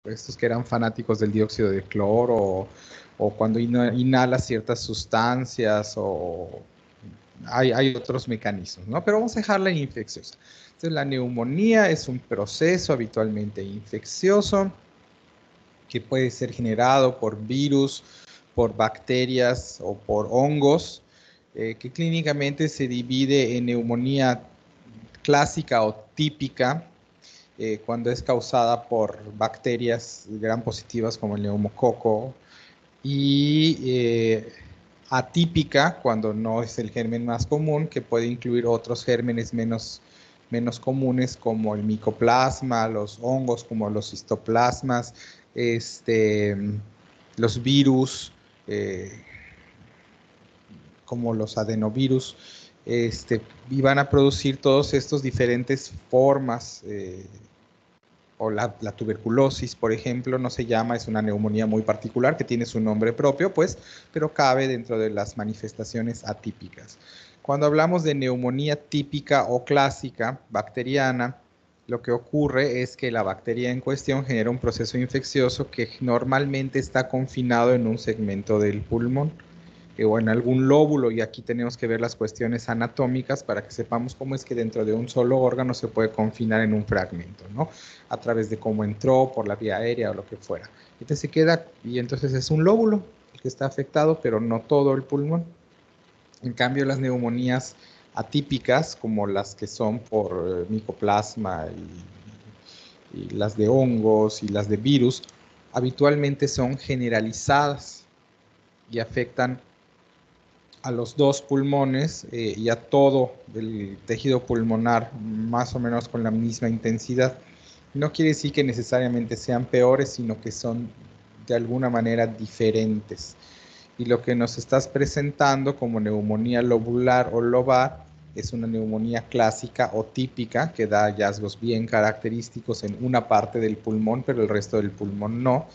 estos que eran fanáticos del dióxido de cloro, o cuando inhala ciertas sustancias, o hay otros mecanismos, ¿no? Pero vamos a dejarla en infecciosa. Entonces, la neumonía es un proceso habitualmente infeccioso que puede ser generado por virus, por bacterias o por hongos, que clínicamente se divide en neumonía clásica o típica, cuando es causada por bacterias gram positivas como el neumococo, y atípica cuando no es el germen más común, que puede incluir otros gérmenes menos comunes como el micoplasma, los hongos como los histoplasmas, los virus, eh, como los adenovirus, y van a producir todos estos diferentes formas, o la tuberculosis, por ejemplo, no se llama, es una neumonía muy particular que tiene su nombre propio, pues, pero cabe dentro de las manifestaciones atípicas. Cuando hablamos de neumonía típica o clásica bacteriana, lo que ocurre es que la bacteria en cuestión genera un proceso infeccioso que normalmente está confinado en un segmento del pulmón, o en algún lóbulo, y aquí tenemos que ver las cuestiones anatómicas para que sepamos cómo es que dentro de un solo órgano se puede confinar en un fragmento, ¿no? A través de cómo entró, por la vía aérea o lo que fuera. Entonces se queda, y entonces es un lóbulo el que está afectado, pero no todo el pulmón. En cambio, las neumonías atípicas, como las que son por micoplasma, y las de hongos y las de virus, habitualmente son generalizadas y afectan a los dos pulmones, y a todo el tejido pulmonar más o menos con la misma intensidad. No quiere decir que necesariamente sean peores, sino que son de alguna manera diferentes. Y lo que nos estás presentando como neumonía lobular o lobar es una neumonía clásica o típica que da hallazgos bien característicos en una parte del pulmón, pero el resto del pulmón no.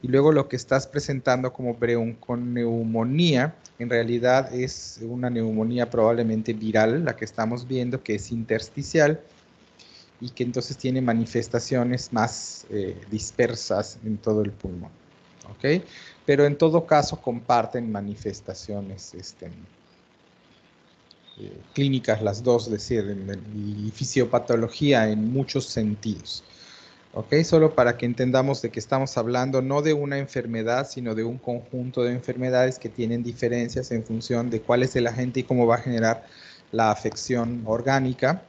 Y luego lo que estás presentando como bronconeumonía, en realidad es una neumonía probablemente viral, la que estamos viendo, que es intersticial, y que entonces tiene manifestaciones más dispersas en todo el pulmón. ¿Ok? Pero en todo caso comparten manifestaciones clínicas las dos, es decir, y fisiopatología en muchos sentidos. ¿Ok? Solo para que entendamos de que estamos hablando no de una enfermedad, sino de un conjunto de enfermedades que tienen diferencias en función de cuál es el agente y cómo va a generar la afección orgánica.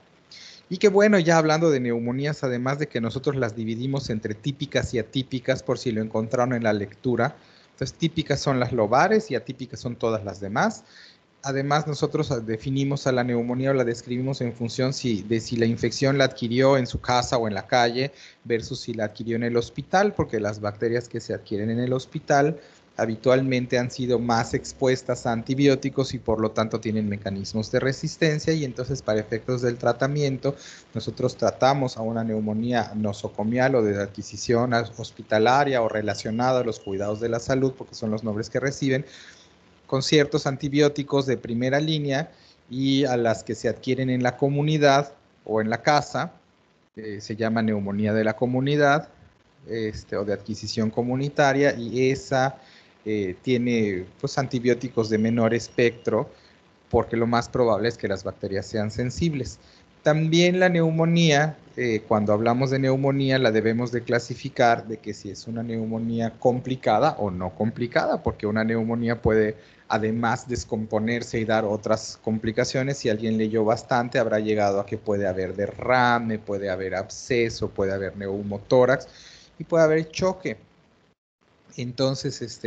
Y que bueno, ya hablando de neumonías, además de que nosotros las dividimos entre típicas y atípicas, por si lo encontraron en la lectura. Entonces, típicas son las lobares y atípicas son todas las demás. Además, nosotros definimos a la neumonía o la describimos en función de si la infección la adquirió en su casa o en la calle versus si la adquirió en el hospital, porque las bacterias que se adquieren en el hospital habitualmente han sido más expuestas a antibióticos y por lo tanto tienen mecanismos de resistencia, y entonces para efectos del tratamiento nosotros tratamos a una neumonía nosocomial o de adquisición hospitalaria o relacionada a los cuidados de la salud, porque son los nombres que reciben, con ciertos antibióticos de primera línea, y a las que se adquieren en la comunidad o en la casa, se llama neumonía de la comunidad, o de adquisición comunitaria, y esa tiene pues, antibióticos de menor espectro, porque lo más probable es que las bacterias sean sensibles. También la neumonía, cuando hablamos de neumonía, la debemos de clasificar de que si es una neumonía complicada o no complicada, porque una neumonía puede además descomponerse y dar otras complicaciones. Si alguien leyó bastante, habrá llegado a que puede haber derrame, puede haber absceso, puede haber neumotórax y puede haber choque. Entonces,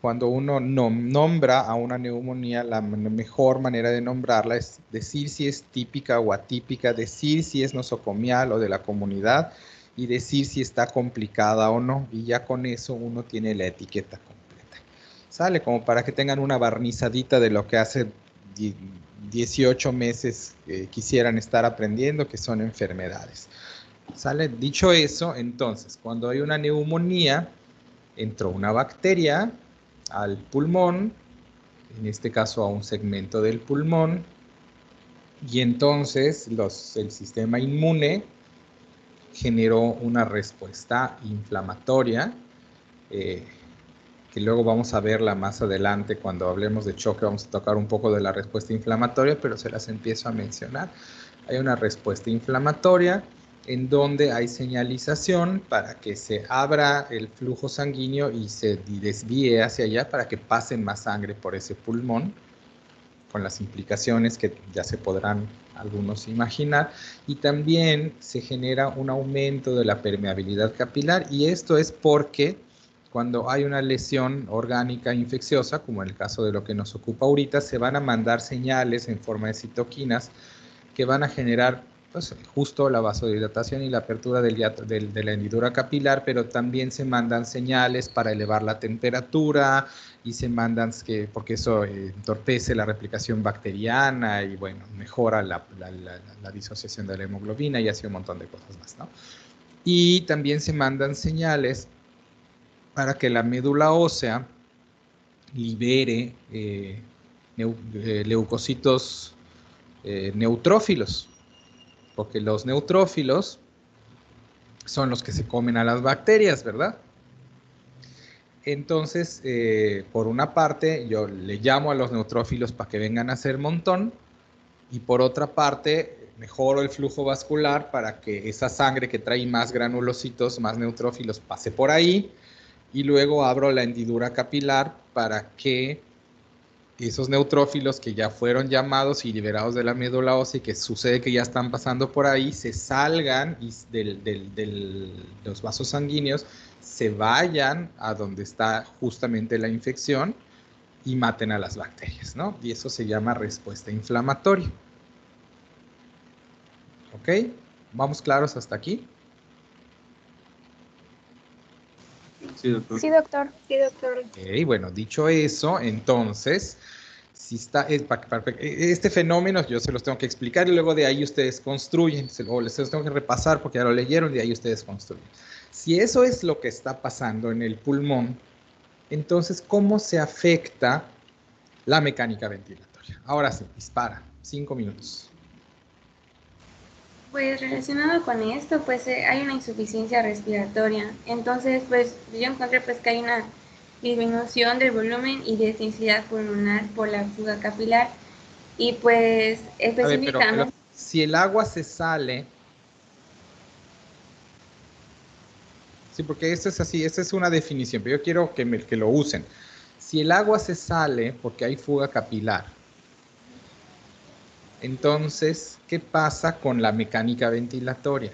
cuando uno nombra a una neumonía, la mejor manera de nombrarla es decir si es típica o atípica, decir si es nosocomial o de la comunidad, y decir si está complicada o no. Y ya con eso uno tiene la etiqueta completa. Sale como para que tengan una barnizadita de lo que hace 18 meses quisieran estar aprendiendo, que son enfermedades. ¿Sale? Dicho eso, entonces, cuando hay una neumonía, entró una bacteria al pulmón, en este caso a un segmento del pulmón, y entonces el sistema inmune generó una respuesta inflamatoria, que luego vamos a verla más adelante cuando hablemos de choque, vamos a tocar un poco de la respuesta inflamatoria, pero se las empiezo a mencionar. Hay una respuesta inflamatoria en donde hay señalización para que se abra el flujo sanguíneo y se desvíe hacia allá para que pase más sangre por ese pulmón, con las implicaciones que ya se podrán algunos imaginar, y también se genera un aumento de la permeabilidad capilar, y esto es porque cuando hay una lesión orgánica infecciosa, como en el caso de lo que nos ocupa ahorita, se van a mandar señales en forma de citoquinas que van a generar pues, justo la vasodilatación y la apertura de la hendidura capilar, pero también se mandan señales para elevar la temperatura y se mandan, porque eso entorpece la replicación bacteriana y bueno, mejora la disociación de la hemoglobina y así un montón de cosas más, ¿no? Y también se mandan señales para que la médula ósea libere leucocitos neutrófilos, porque los neutrófilos son los que se comen a las bacterias, ¿verdad? Entonces, por una parte, yo le llamo a los neutrófilos para que vengan a hacer montón, y por otra parte, mejoro el flujo vascular para que esa sangre que trae más granulocitos, más neutrófilos, pase por ahí, y luego abro la hendidura capilar para que esos neutrófilos que ya fueron llamados y liberados de la médula ósea y que sucede que ya están pasando por ahí, se salgan de los vasos sanguíneos, se vayan a donde está justamente la infección y maten a las bacterias, ¿no? Y eso se llama respuesta inflamatoria. ¿Ok? ¿Vamos claros hasta aquí? Sí, doctor. Sí, doctor. Sí, doctor. Ok, bueno, dicho eso, entonces, si está, este fenómeno yo se los tengo que explicar y luego de ahí ustedes construyen, o les tengo que repasar porque ya lo leyeron y de ahí ustedes construyen. Si eso es lo que está pasando en el pulmón, entonces, ¿cómo se afecta la mecánica ventilatoria? Ahora sí, dispara, 5 minutos. Pues relacionado con esto, pues hay una insuficiencia respiratoria. Entonces, pues yo encontré pues que hay una disminución del volumen y de densidad pulmonar por la fuga capilar. Y pues específicamente... Pero si el agua se sale... Sí, porque esto es así, esta es una definición, pero yo quiero que lo usen. Si el agua se sale porque hay fuga capilar, entonces, ¿qué pasa con la mecánica ventilatoria?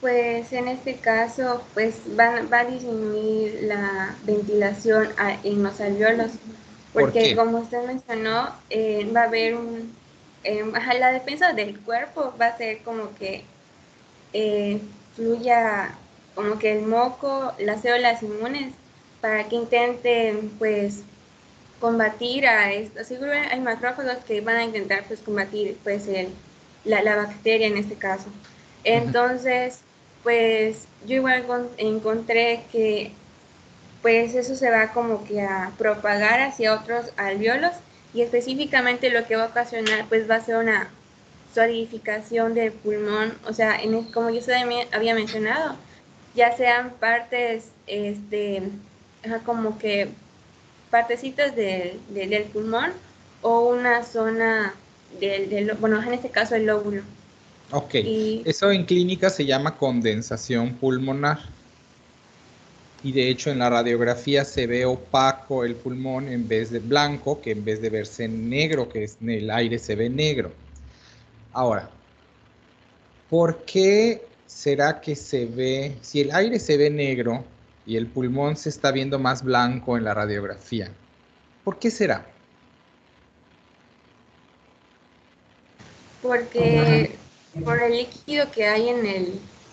Pues en este caso, pues va a disminuir la ventilación en los alvéolos, porque como usted mencionó, va a haber la defensa del cuerpo va a ser como que fluya como que el moco, las células inmunes, para que intenten pues combatir a esto. Seguro hay macrófagos que van a intentar pues combatir pues la bacteria en este caso. Entonces, pues yo igual encontré que pues eso se va como que a propagar hacia otros alvéolos y específicamente lo que va a ocasionar pues va a ser una solidificación del pulmón, o sea, como yo había mencionado, ya sean partes, como que partecitas del pulmón o una zona bueno, en este caso el lóbulo. Ok, eso en clínica se llama condensación pulmonar. Y de hecho en la radiografía se ve opaco el pulmón en vez de blanco, que en vez de verse negro, que es en el aire se ve negro. Ahora, ¿por qué será que se ve, si el aire se ve negro y el pulmón se está viendo más blanco en la radiografía? ¿Por qué será? Porque por el líquido que hay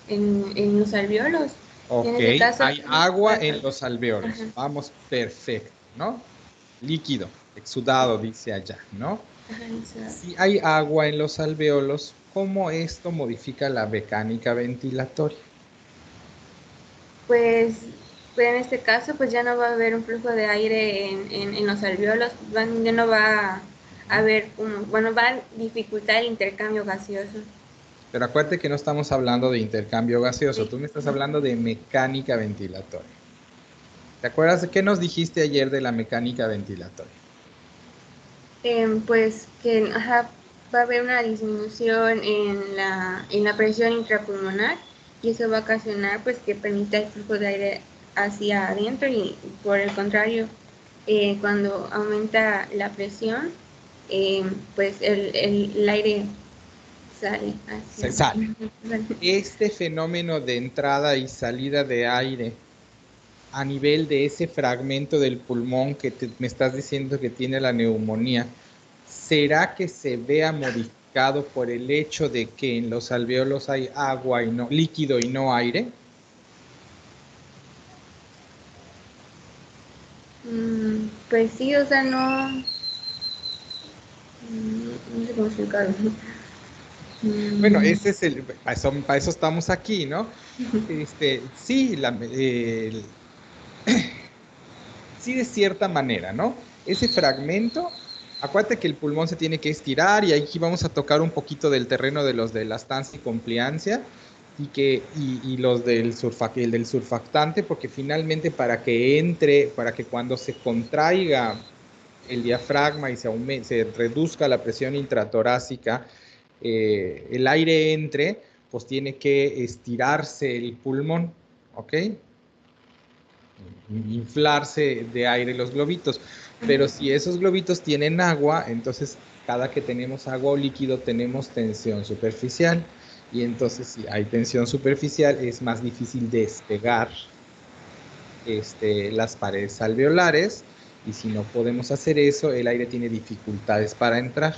en los alvéolos. Ok, en este caso, hay agua en los alvéolos. Ajá. Vamos, perfecto, ¿no? Líquido, exudado, dice allá, ¿no? Ajá, Si hay agua en los alvéolos, ¿cómo esto modifica la mecánica ventilatoria? pues en este caso pues ya no va a haber un flujo de aire en los alvéolos, ya no va a haber, bueno, va a dificultar el intercambio gaseoso. Pero acuérdate que no estamos hablando de intercambio gaseoso, Sí. tú me estás hablando de mecánica ventilatoria. ¿Te acuerdas de qué nos dijiste ayer de la mecánica ventilatoria? Pues que ajá, va a haber una disminución en la presión intrapulmonar y eso va a ocasionar pues que permita el flujo de aire hacia adentro y por el contrario, cuando aumenta la presión, pues el aire sale Se hacia... sale. Este fenómeno de entrada y salida de aire a nivel de ese fragmento del pulmón que me estás diciendo que tiene la neumonía, ¿será que se vea modificado por el hecho de que en los alveolos hay agua y no líquido y no aire? Pues sí, o sea, no, no sé cómo explicarlo. Bueno, Mm, ese es para eso estamos aquí, ¿no? Sí, sí, de cierta manera, ¿no? Ese fragmento, acuérdate que el pulmón se tiene que estirar y aquí vamos a tocar un poquito del terreno de los de elastancia y compliancia y los el del surfactante, porque finalmente para que entre, para que cuando se contraiga el diafragma y se reduzca la presión intratorácica, el aire entre, pues tiene que estirarse el pulmón, ¿ok? Inflarse de aire los globitos. Pero si esos globitos tienen agua, entonces cada que tenemos agua o líquido tenemos tensión superficial. Y entonces si hay tensión superficial es más difícil despegar las paredes alveolares y si no podemos hacer eso, el aire tiene dificultades para entrar.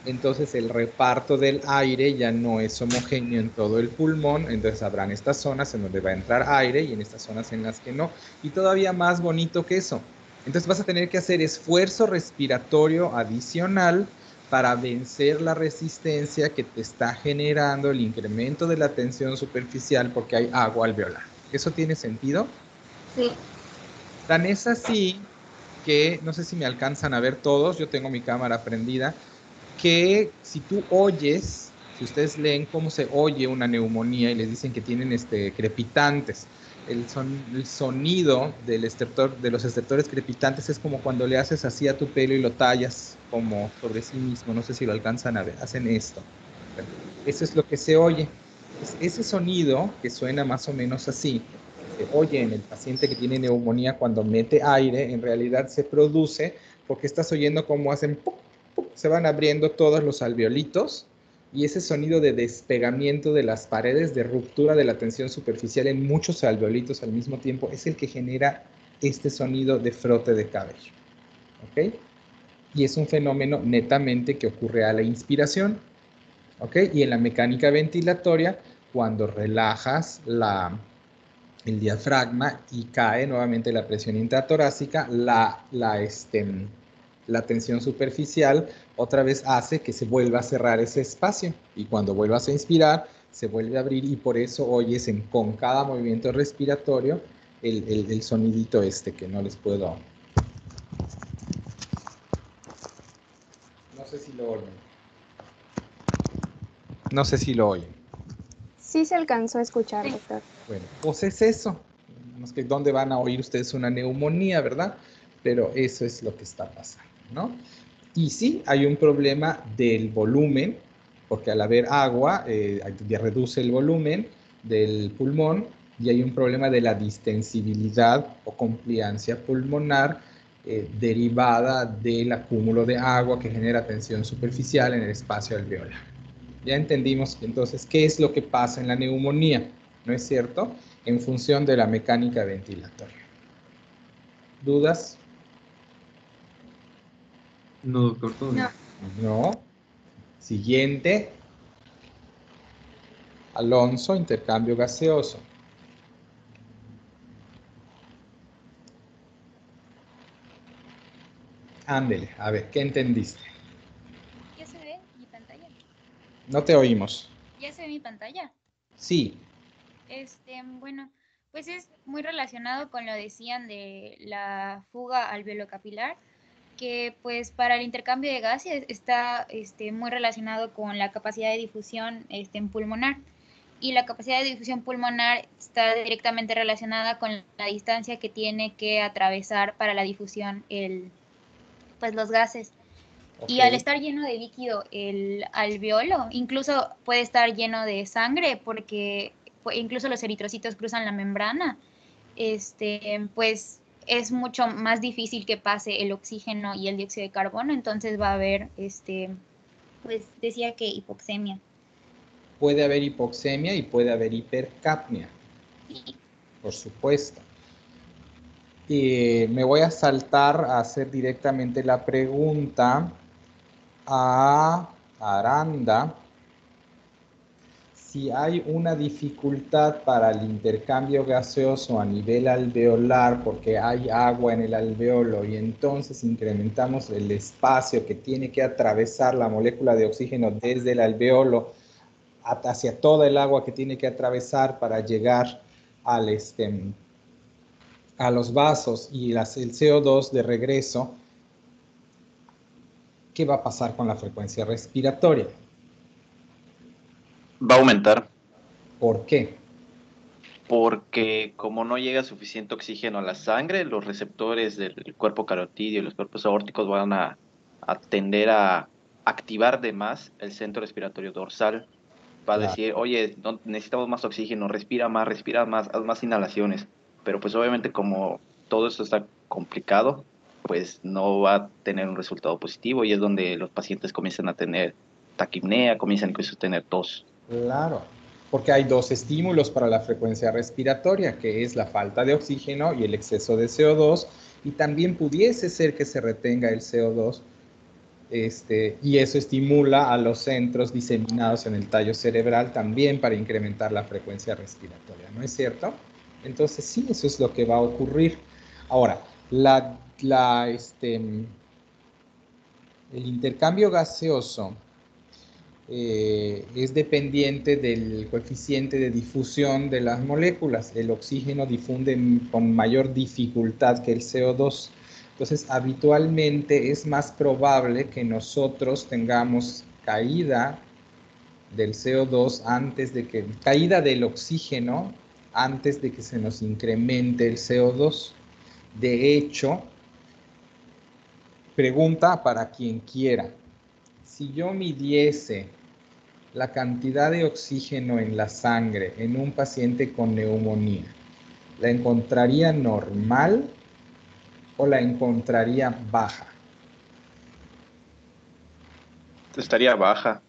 Entonces el reparto del aire ya no es homogéneo en todo el pulmón, entonces habrán estas zonas en donde va a entrar aire y en estas zonas en las que no. Y todavía más bonito que eso. Entonces vas a tener que hacer esfuerzo respiratorio adicional para vencer la resistencia que te está generando el incremento de la tensión superficial porque hay agua alveolar. ¿Eso tiene sentido? sí, Tan es así que, no sé si me alcanzan a ver todos, yo tengo mi cámara prendida, que si tú oyes, si ustedes leen cómo se oye una neumonía y les dicen que tienen crepitantes, el sonido de los estertores crepitantes es como cuando le haces así a tu pelo y lo tallas como sobre sí mismo, no sé si lo alcanzan a ver, hacen esto. Bueno, eso es lo que se oye. Ese sonido que suena más o menos así, que se oye en el paciente que tiene neumonía cuando mete aire, en realidad se produce porque estás oyendo cómo hacen ¡puc! Se van abriendo todos los alveolitos y ese sonido de despegamiento de las paredes, de ruptura de la tensión superficial en muchos alveolitos al mismo tiempo, es el que genera este sonido de frote de cabello. ¿Ok? Y es un fenómeno netamente que ocurre a la inspiración. ¿Ok? Y en la mecánica ventilatoria, cuando relajas el diafragma y cae nuevamente la presión intratorácica, la tensión superficial otra vez hace que se vuelva a cerrar ese espacio y cuando vuelvas a inspirar se vuelve a abrir y por eso oyes con cada movimiento respiratorio el sonidito que no les puedo, no sé si lo oyen, no sé si lo oyen. Sí se alcanzó a escuchar, sí. doctor. Bueno, pues es eso. No que dónde van a oír ustedes una neumonía, ¿verdad? Pero eso es lo que está pasando, ¿no? Y sí, hay un problema del volumen, porque al haber agua, ya reduce el volumen del pulmón y hay un problema de la distensibilidad o compliancia pulmonar derivada del acúmulo de agua que genera tensión superficial en el espacio alveolar. Ya entendimos entonces qué es lo que pasa en la neumonía, ¿no es cierto? En función de la mecánica ventilatoria. ¿Dudas? No, doctor, todo No, bien. No. Siguiente. Alonso, intercambio gaseoso. Ándele, a ver, ¿qué entendiste? ¿Ya se ve mi pantalla? No te oímos. ¿Ya se ve mi pantalla? Sí, Bueno, pues es muy relacionado con lo decían de la fuga alveolocapilar. que pues para el intercambio de gases está muy relacionado con la capacidad de difusión en pulmonar. Y la capacidad de difusión pulmonar está directamente relacionada con la distancia que tiene que atravesar para la difusión pues los gases. Y al estar lleno de líquido el alveolo, incluso puede estar lleno de sangre porque incluso los eritrocitos cruzan la membrana, pues es mucho más difícil que pase el oxígeno y el dióxido de carbono, entonces va a haber, pues decía que hipoxemia. Puede haber hipoxemia y puede haber hipercapnia, por supuesto. Me voy a saltar a hacer directamente la pregunta a Aranda. Si hay una dificultad para el intercambio gaseoso a nivel alveolar porque hay agua en el alveolo y entonces incrementamos el espacio que tiene que atravesar la molécula de oxígeno desde el alveolo hacia toda el agua que tiene que atravesar para llegar al, a los vasos y el CO2 de regreso, ¿qué va a pasar con la frecuencia respiratoria? Va a aumentar. ¿Por qué? Porque como no llega suficiente oxígeno a la sangre, los receptores del cuerpo carotídeo y los cuerpos aórticos van a tender a activar de más el centro respiratorio dorsal. Va a decir, oye, no, necesitamos más oxígeno, respira más, haz más inhalaciones. Pero pues obviamente como todo esto está complicado, pues no va a tener un resultado positivo y es donde los pacientes comienzan a tener taquipnea, comienzan incluso a tener tos. Claro, porque hay dos estímulos para la frecuencia respiratoria, que es la falta de oxígeno y el exceso de CO2, y también pudiese ser que se retenga el CO2, y eso estimula a los centros diseminados en el tallo cerebral también para incrementar la frecuencia respiratoria, ¿no es cierto? Entonces sí, eso es lo que va a ocurrir. Ahora, el intercambio gaseoso es dependiente del coeficiente de difusión de las moléculas. El oxígeno difunde con mayor dificultad que el CO2. Entonces, habitualmente es más probable que nosotros tengamos caída del CO2 caída del oxígeno antes de que se nos incremente el CO2. De hecho, pregunta para quien quiera. Si yo midiese la cantidad de oxígeno en la sangre en un paciente con neumonía, ¿la encontraría normal o la encontraría baja? Estaría baja.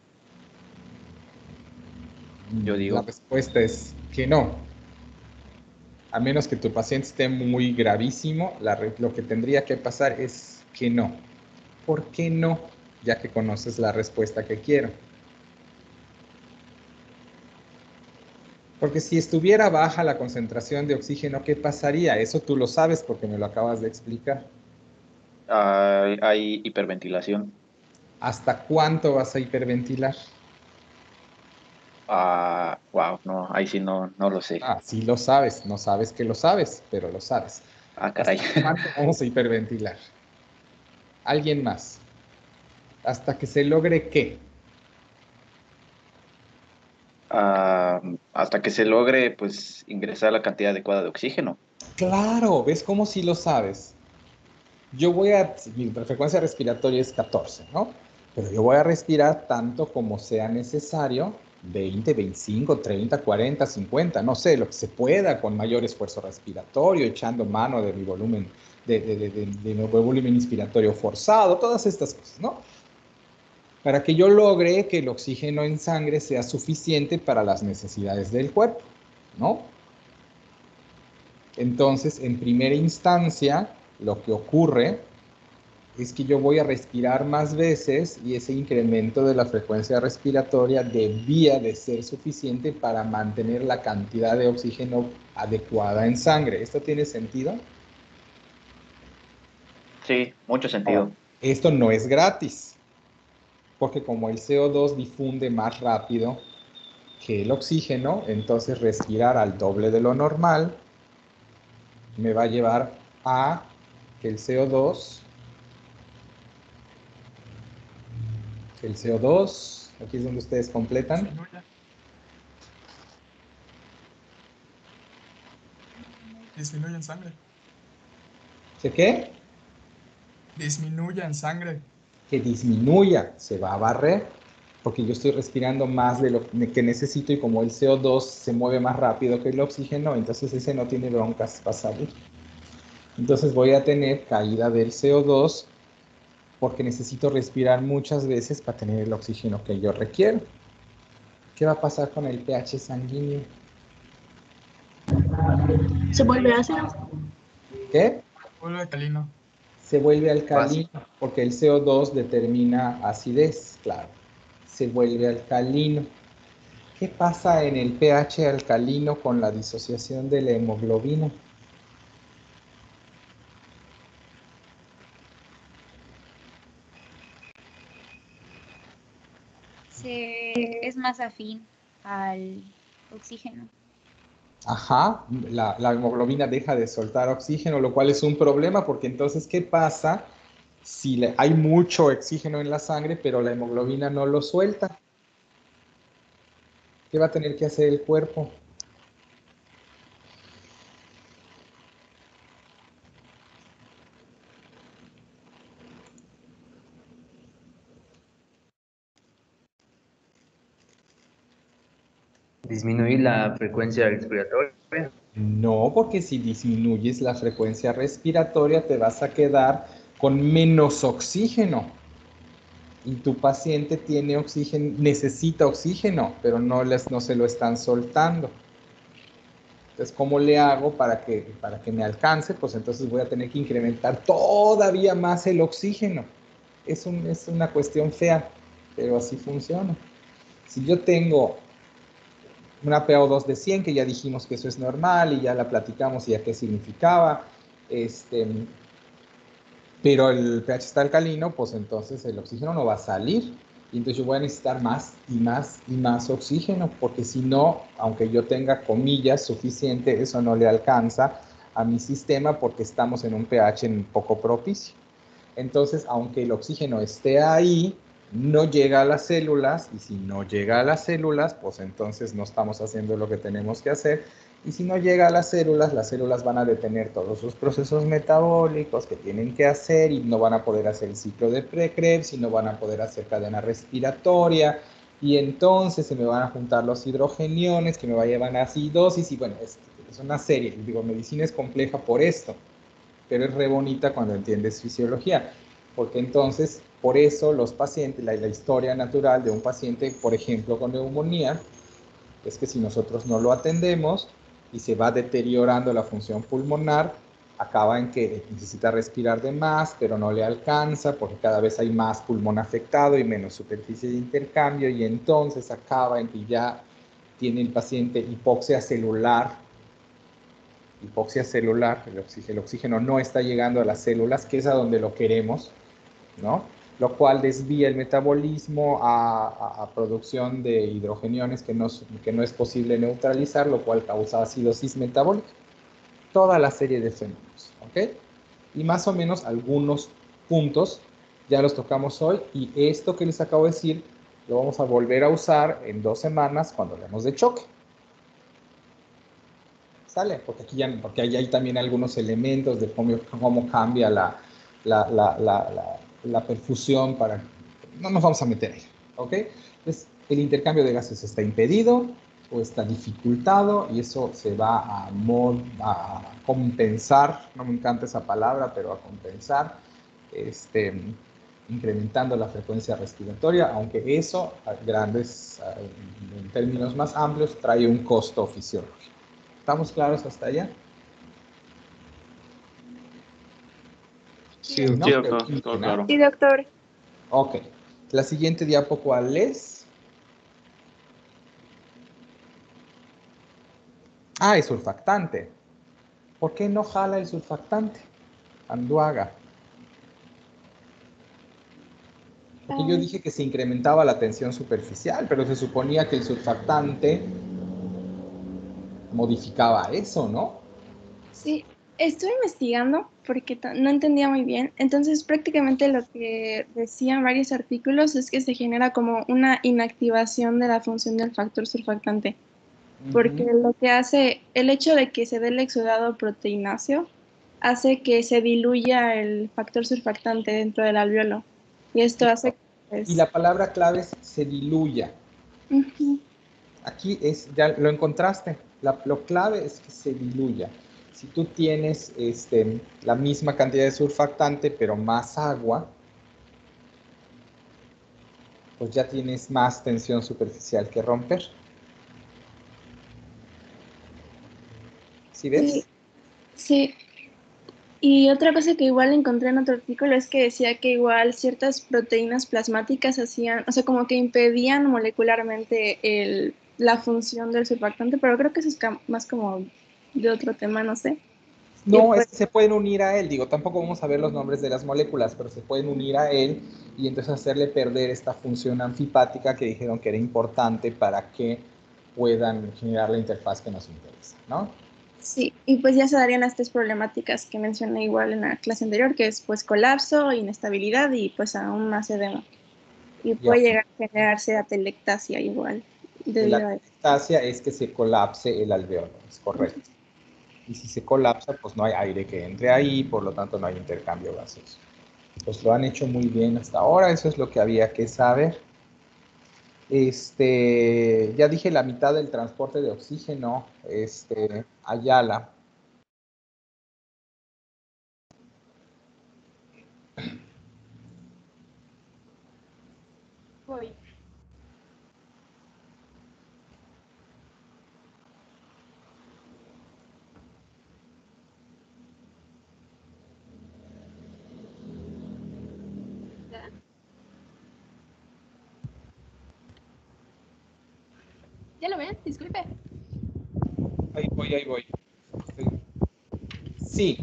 Yo digo. La respuesta es que no. A menos que tu paciente esté muy gravísimo, lo que tendría que pasar es que no. ¿Por qué no? Ya que conoces la respuesta que quiero. Porque si estuviera baja la concentración de oxígeno, ¿qué pasaría? Eso tú lo sabes porque me lo acabas de explicar. Hay hiperventilación. ¿Hasta cuánto vas a hiperventilar? Wow, no, ahí sí no lo sé. Sí lo sabes, no sabes que lo sabes, pero lo sabes. Caray. ¿Hasta cuánto vamos a hiperventilar? ¿Alguien más? ¿Hasta que se logre qué? Hasta que se logre, pues, ingresar la cantidad adecuada de oxígeno. Claro, ¿ves cómo sí lo sabes? Mi frecuencia respiratoria es 14, ¿no? Pero yo voy a respirar tanto como sea necesario, 20, 25, 30, 40, 50, no sé, lo que se pueda con mayor esfuerzo respiratorio, echando mano de mi volumen, de mi volumen inspiratorio forzado, todas estas cosas, ¿no? Para que yo logre que el oxígeno en sangre sea suficiente para las necesidades del cuerpo, ¿no? Entonces, en primera instancia, lo que ocurre es que yo voy a respirar más veces y ese incremento de la frecuencia respiratoria debía de ser suficiente para mantener la cantidad de oxígeno adecuada en sangre. ¿Esto tiene sentido? Sí, mucho sentido. Ahora, esto no es gratis, porque como el CO2 difunde más rápido que el oxígeno, entonces respirar al doble de lo normal me va a llevar a que el CO2 El CO2, aquí es donde ustedes completan. Disminuye. Disminuye en sangre. ¿Qué qué? Disminuye en sangre. Que disminuya, se va a barrer, porque yo estoy respirando más de lo que necesito y como el CO2 se mueve más rápido que el oxígeno, entonces ese no tiene broncas para salir. Entonces voy a tener caída del CO2 porque necesito respirar muchas veces para tener el oxígeno que yo requiero. ¿Qué va a pasar con el pH sanguíneo? Se vuelve ácido. ¿Qué? Vuelve alcalino. Se vuelve alcalino porque el CO2 determina acidez, claro. Se vuelve alcalino. ¿Qué pasa en el pH alcalino con la disociación de la hemoglobina? Es más afín al oxígeno. Ajá, la hemoglobina deja de soltar oxígeno, lo cual es un problema porque entonces, ¿qué pasa si hay mucho oxígeno en la sangre, pero la hemoglobina no lo suelta? ¿Qué va a tener que hacer el cuerpo? Disminuir la frecuencia respiratoria. No, porque si disminuyes la frecuencia respiratoria te vas a quedar con menos oxígeno. Y tu paciente tiene oxígeno, necesita oxígeno, pero no se lo están soltando. Entonces, ¿cómo le hago para que me alcance? Pues entonces voy a tener que incrementar todavía más el oxígeno. Es una cuestión fea, pero así funciona. Si yo tengo una PO2 de 100, que ya dijimos que eso es normal y ya la platicamos y ya qué significaba, pero el pH está alcalino, pues entonces el oxígeno no va a salir. Y entonces yo voy a necesitar más y más y más oxígeno, porque si no, aunque yo tenga comillas suficiente, eso no le alcanza a mi sistema porque estamos en un pH poco propicio. Entonces, aunque el oxígeno esté ahí, no llega a las células, y si no llega a las células, pues entonces no estamos haciendo lo que tenemos que hacer. Y si no llega a las células van a detener todos los procesos metabólicos que tienen que hacer y no van a poder hacer el ciclo de Krebs y no van a poder hacer cadena respiratoria. Y entonces se me van a juntar los hidrogeniones que me va a llevar a acidosis. Y bueno, es una serie. Digo, medicina es compleja por esto, pero es re bonita cuando entiendes fisiología. Porque entonces, por eso los pacientes, la historia natural de un paciente, por ejemplo, con neumonía, es que si nosotros no lo atendemos y se va deteriorando la función pulmonar, acaba en que necesita respirar de más, pero no le alcanza porque cada vez hay más pulmón afectado y menos superficie de intercambio, y entonces acaba en que ya tiene el paciente hipoxia celular, el oxígeno no está llegando a las células, que es a donde lo queremos, ¿no? Lo cual desvía el metabolismo a producción de hidrogeniones que no es posible neutralizar, lo cual causa acidosis metabólica. Toda la serie de fenómenos, ¿ok? Y más o menos algunos puntos ya los tocamos hoy, y esto que les acabo de decir lo vamos a volver a usar en 2 semanas cuando hablemos de choque. ¿Sale? Porque ahí hay también algunos elementos de cómo cambia la perfusión para... No nos vamos a meter ahí, ¿ok? Entonces, el intercambio de gases está impedido o está dificultado, y eso se va a compensar, no me encanta esa palabra, pero a compensar, incrementando la frecuencia respiratoria, aunque eso, en términos más amplios, trae un costo fisiológico. ¿Estamos claros hasta allá? Sí, ¿No? Sí, doctor, Pero, todo claro. Sí, doctor. ok. La siguiente diapo, ¿cuál es? Ah, es surfactante. ¿Por qué no jala el surfactante? Anduaga. Porque yo dije que se incrementaba la tensión superficial, pero se suponía que el surfactante modificaba eso, ¿no? Sí, estoy investigando porque no entendía muy bien. Entonces, prácticamente lo que decían varios artículos es que se genera como una inactivación de la función del factor surfactante, porque lo que hace, el hecho de que se dé el exudado proteináceo, hace que se diluya el factor surfactante dentro del alveolo. Y esto hace que... Y la palabra clave es se diluya. Aquí ya lo encontraste. Lo clave es que se diluya. Si tú tienes la misma cantidad de surfactante, pero más agua, pues ya tienes más tensión superficial que romper. ¿Sí ves? Sí, sí. Y otra cosa que igual encontré en otro artículo es que decía que igual ciertas proteínas plasmáticas hacían, o sea, como que impedían molecularmente la función del surfactante, pero creo que eso es más como de otro tema, no sé. No, es que se pueden unir a él. Digo, tampoco vamos a ver los nombres de las moléculas, pero se pueden unir a él y entonces hacerle perder esta función anfipática que dijeron que era importante para que puedan generar la interfaz que nos interesa, ¿no? Sí, y pues ya se darían las tres problemáticas que mencioné igual en la clase anterior, que es pues colapso, inestabilidad y pues aún más edema. Y puede llegar a generarse atelectasia igual. La atelectasia es que se colapse el alveolo, es correcto. Y si se colapsa, pues no hay aire que entre ahí, por lo tanto no hay intercambio gaseoso. Pues lo han hecho muy bien hasta ahora, eso es lo que había que saber. Ya dije la mitad del transporte de oxígeno, Ayala. Voy. ¿Ya? ¿Ya lo ven? Disculpe. Ahí voy. Sí.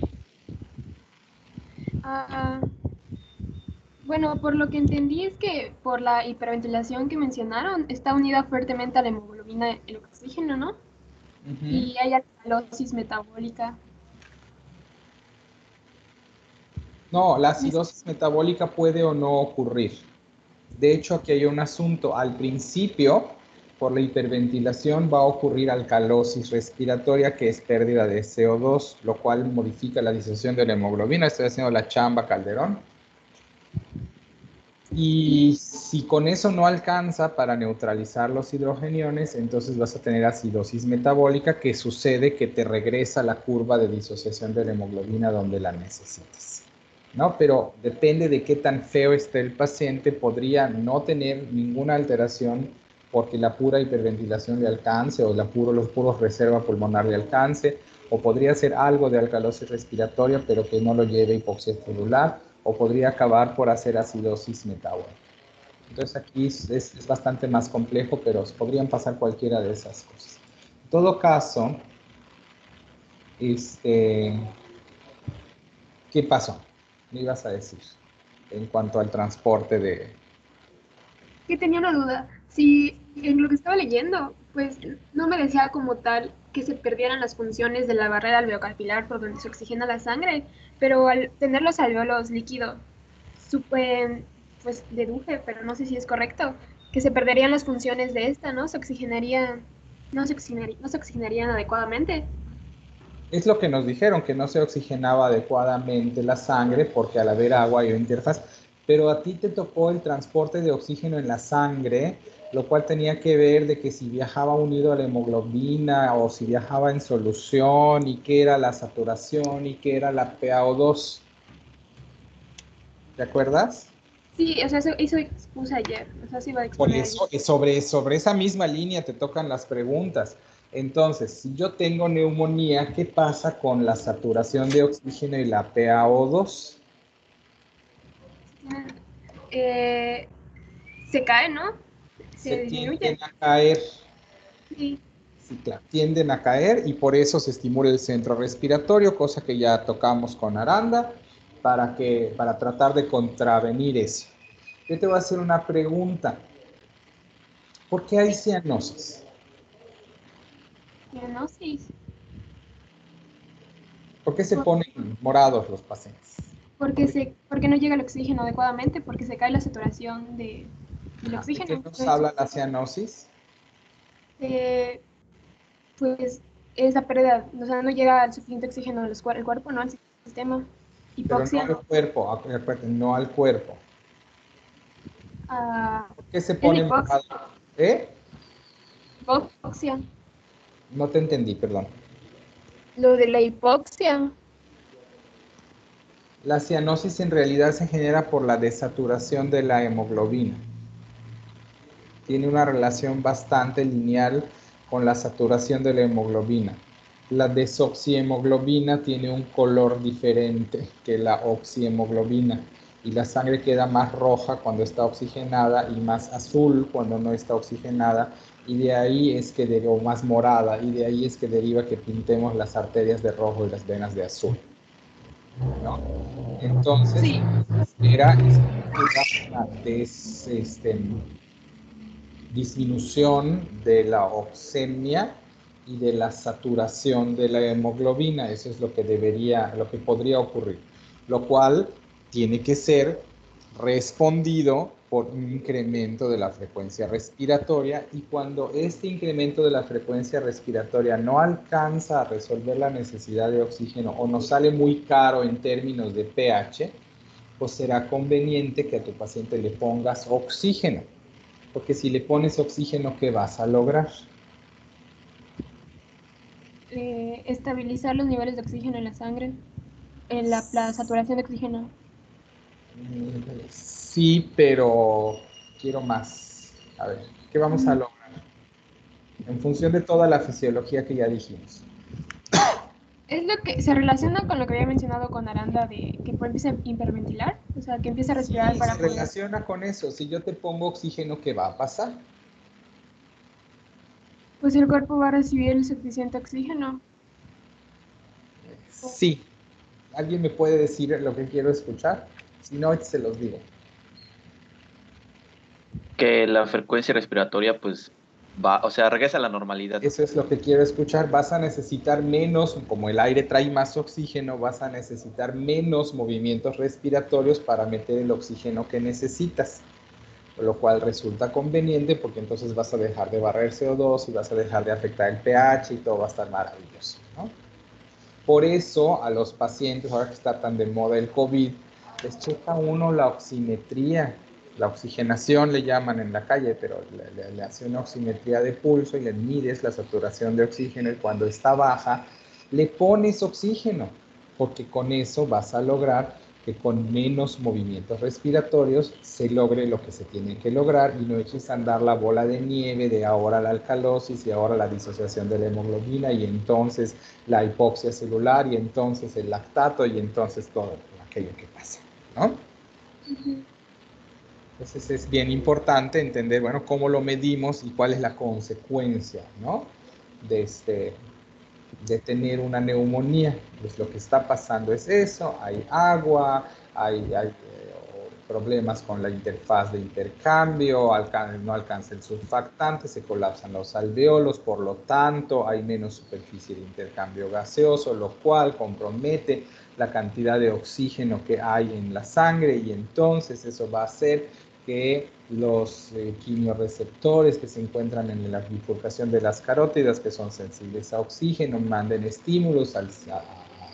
Bueno, por lo que entendí es que por la hiperventilación que mencionaron, está unida fuertemente a la hemoglobina el oxígeno, ¿no? Y hay alcalosis metabólica. No, la acidosis metabólica puede o no ocurrir. De hecho, aquí hay un asunto. Al principio, por la hiperventilación, va a ocurrir alcalosis respiratoria, que es pérdida de CO2, lo cual modifica la disociación de la hemoglobina. Estoy haciendo la chamba, Calderón. Y si con eso no alcanza para neutralizar los hidrogeniones, entonces vas a tener acidosis metabólica, que sucede que te regresa la curva de disociación de la hemoglobina donde la necesitas, ¿no? Pero depende de qué tan feo esté el paciente, podría no tener ninguna alteración porque la pura hiperventilación le alcance o los puros reserva pulmonar le alcance, o podría ser algo de alcalosis respiratoria pero que no lo lleve a hipoxia celular, o podría acabar por hacer acidosis metabólica. Entonces aquí es bastante más complejo, pero podrían pasar cualquiera de esas cosas. En todo caso, ¿qué pasó? Me ibas a decir en cuanto al transporte de... Que tenía una duda. Si en lo que estaba leyendo, pues no me decía como tal que se perdieran las funciones de la barrera alveocapilar por donde se oxigena la sangre, pero al tener los alveolos líquidos, pues deduje, pero no sé si es correcto, que se perderían las funciones de esta, ¿no? No se oxigenarían adecuadamente. Es lo que nos dijeron, que no se oxigenaba adecuadamente la sangre porque al haber agua hay una interfaz, pero a ti te tocó el transporte de oxígeno en la sangre, lo cual tenía que ver de que si viajaba unido a la hemoglobina o si viajaba en solución y qué era la saturación y qué era la PaO2. ¿Te acuerdas? Sí, o sea, eso expuse ayer, o sea, se iba a Por exponer eso, ayer. sobre esa misma línea te tocan las preguntas. Entonces, si yo tengo neumonía, ¿qué pasa con la saturación de oxígeno y la PaO2? Se cae, ¿no? Se Se disminuye. tienden a caer. Sí. Sí, claro, tienden a caer y por eso se estimula el centro respiratorio, cosa que ya tocamos con Aranda, para tratar de contravenir eso. Yo te voy a hacer una pregunta. ¿Por qué hay cianosis? Cianosis. ¿Por qué se ponen morados los pacientes? Porque no llega el oxígeno adecuadamente, porque se cae la saturación del ¿De oxígeno. qué nos habla la cianosis? Pues es la pérdida, o sea, no llega el suficiente oxígeno al cuerpo, no al sistema. Pero no Hipoxia. al cuerpo, acuérdate, no al cuerpo. ¿Por qué se Es pone hipoxia. morado? ¿Eh? Hipoxia. No te entendí, perdón. Lo de la hipoxia. La cianosis en realidad se genera por la desaturación de la hemoglobina. Tiene una relación bastante lineal con la saturación de la hemoglobina. La desoxihemoglobina tiene un color diferente que la oxihemoglobina y la sangre queda más roja cuando está oxigenada y más azul cuando no está oxigenada, y de ahí es que o más morada, y de ahí es que deriva que pintemos las arterias de rojo y las venas de azul, ¿no? Entonces, Sí. era una disminución de la oxemia y de la saturación de la hemoglobina. Eso es lo que podría ocurrir, lo cual tiene que ser respondido por un incremento de la frecuencia respiratoria, y cuando este incremento de la frecuencia respiratoria no alcanza a resolver la necesidad de oxígeno o nos sale muy caro en términos de pH, pues será conveniente que a tu paciente le pongas oxígeno, porque si le pones oxígeno, ¿qué vas a lograr? Estabilizar los niveles de oxígeno en la sangre, en la saturación de oxígeno. Sí, pero quiero más. A ver, ¿qué vamos a lograr? En función de toda la fisiología que ya dijimos. Es lo que se relaciona con lo que había mencionado con Aranda, de que empiece a hiperventilar, o sea, que empiece a respirar Sí, para se poder... relaciona con eso. Si yo te pongo oxígeno, ¿qué va a pasar? Pues el cuerpo va a recibir el suficiente oxígeno. Sí. ¿Alguien me puede decir lo que quiero escuchar? Si no, se los digo. Que la frecuencia respiratoria pues va, o sea, regresa a la normalidad. Eso es lo que quiero escuchar. Vas a necesitar menos, como el aire trae más oxígeno, vas a necesitar menos movimientos respiratorios para meter el oxígeno que necesitas, lo cual resulta conveniente porque entonces vas a dejar de barrer CO2 y vas a dejar de afectar el pH y todo va a estar maravilloso, ¿no? Por eso a los pacientes, ahora que está tan de moda el COVID, les checa uno la oximetría, la oxigenación le llaman en la calle, pero le hace una oximetría de pulso y le mides la saturación de oxígeno, y cuando está baja le pones oxígeno, porque con eso vas a lograr que con menos movimientos respiratorios se logre lo que se tiene que lograr y no eches a andar la bola de nieve de ahora la alcalosis y ahora la disociación de la hemoglobina y entonces la hipoxia celular y entonces el lactato y entonces todo aquello que pasa, ¿no? Entonces es bien importante entender, bueno, cómo lo medimos y cuál es la consecuencia, ¿no? De tener una neumonía. Pues lo que está pasando es eso, hay agua, hay problemas con la interfaz de intercambio, no alcanza el surfactante, se colapsan los alveolos, por lo tanto hay menos superficie de intercambio gaseoso, lo cual compromete la cantidad de oxígeno que hay en la sangre, y entonces eso va a hacer que los quimiorreceptores que se encuentran en la bifurcación de las carótidas, que son sensibles a oxígeno, manden estímulos a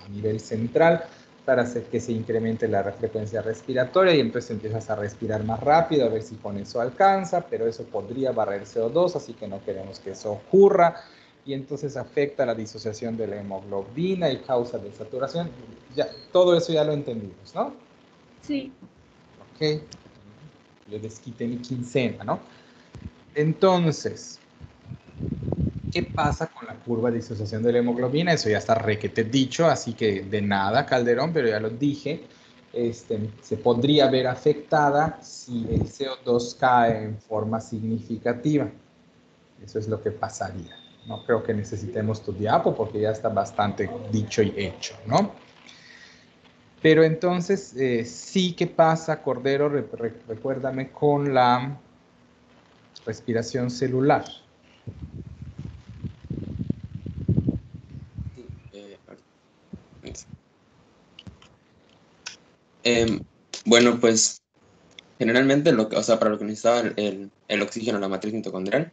nivel central para hacer que se incremente la frecuencia respiratoria, y entonces empiezas a respirar más rápido, a ver si con eso alcanza, pero eso podría barrer CO2, así que no queremos que eso ocurra, y entonces afecta la disociación de la hemoglobina y causa desaturación. Ya, todo eso ya lo entendimos, ¿no? Sí. Ok. Le desquite mi quincena, ¿no? Entonces, ¿qué pasa con la curva de disociación de la hemoglobina? Eso ya está requete dicho, así que de nada, Calderón, pero ya lo dije. Se podría ver afectada si el CO2 cae en forma significativa. Eso es lo que pasaría. No creo que necesitemos tu diapo porque ya está bastante dicho y hecho, ¿no? Pero entonces, sí, ¿qué pasa, Cordero? Recuérdame con la respiración celular. Sí, Bueno, pues generalmente para lo que necesitaba el oxígeno, la matriz mitocondrial,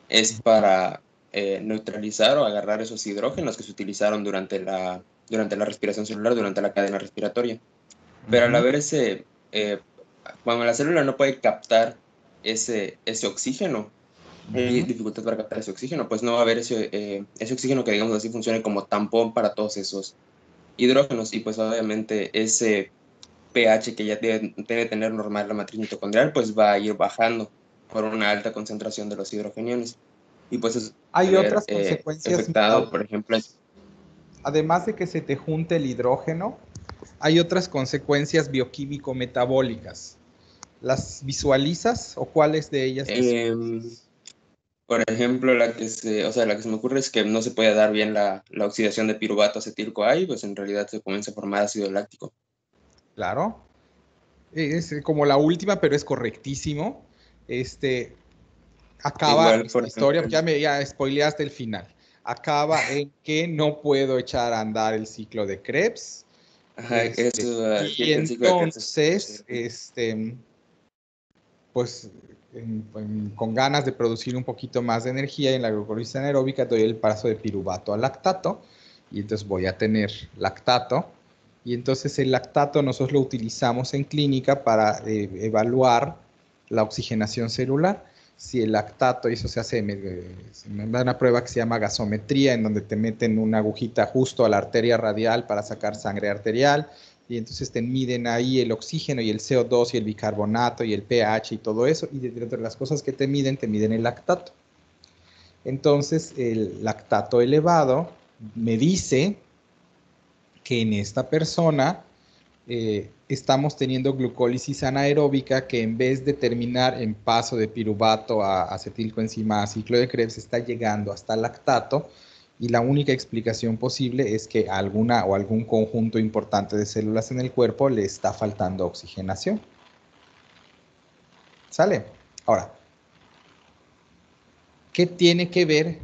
es para neutralizar o agarrar esos hidrógenos que se utilizaron durante la respiración celular, durante la cadena respiratoria. Pero al haber cuando la célula no puede captar ese oxígeno, hay dificultad para captar ese oxígeno, pues no va a haber ese oxígeno que, digamos así, funcione como tampón para todos esos hidrógenos, y pues obviamente ese pH que ya debe tener normal la matriz mitocondrial, pues va a ir bajando por una alta concentración de los hidrogeniones. Y pues eso hay otras consecuencias afectado, por ejemplo. Además de que se te junte el hidrógeno, hay otras consecuencias bioquímico-metabólicas. ¿Las visualizas o cuáles de ellas? Por ejemplo, la que se me ocurre es que no se puede dar bien la oxidación de piruvato acetil-CoA, y pues en realidad se comienza a formar ácido láctico. Claro. Es como la última, pero es correctísimo. Acaba esta historia, ya spoileaste el final. Acaba en que no puedo echar a andar el ciclo de Krebs. Ajá, y entonces, pues con ganas de producir un poquito más de energía en la glucólisis anaeróbica, doy el paso de piruvato a lactato, y entonces voy a tener lactato. Y entonces el lactato nosotros lo utilizamos en clínica para evaluar la oxigenación celular. Si el lactato, y eso se hace, me da una prueba que se llama gasometría, en donde te meten una agujita justo a la arteria radial para sacar sangre arterial, y entonces te miden ahí el oxígeno y el CO2 y el bicarbonato y el pH y todo eso, y de las cosas que te miden el lactato. Entonces el lactato elevado me dice que en esta persona estamos teniendo glucólisis anaeróbica, que en vez de terminar en paso de piruvato a acetilcoenzima a ciclo de Krebs, está llegando hasta lactato, y la única explicación posible es que a alguna o algún conjunto importante de células en el cuerpo le está faltando oxigenación. ¿Sale? Ahora, ¿qué tiene que ver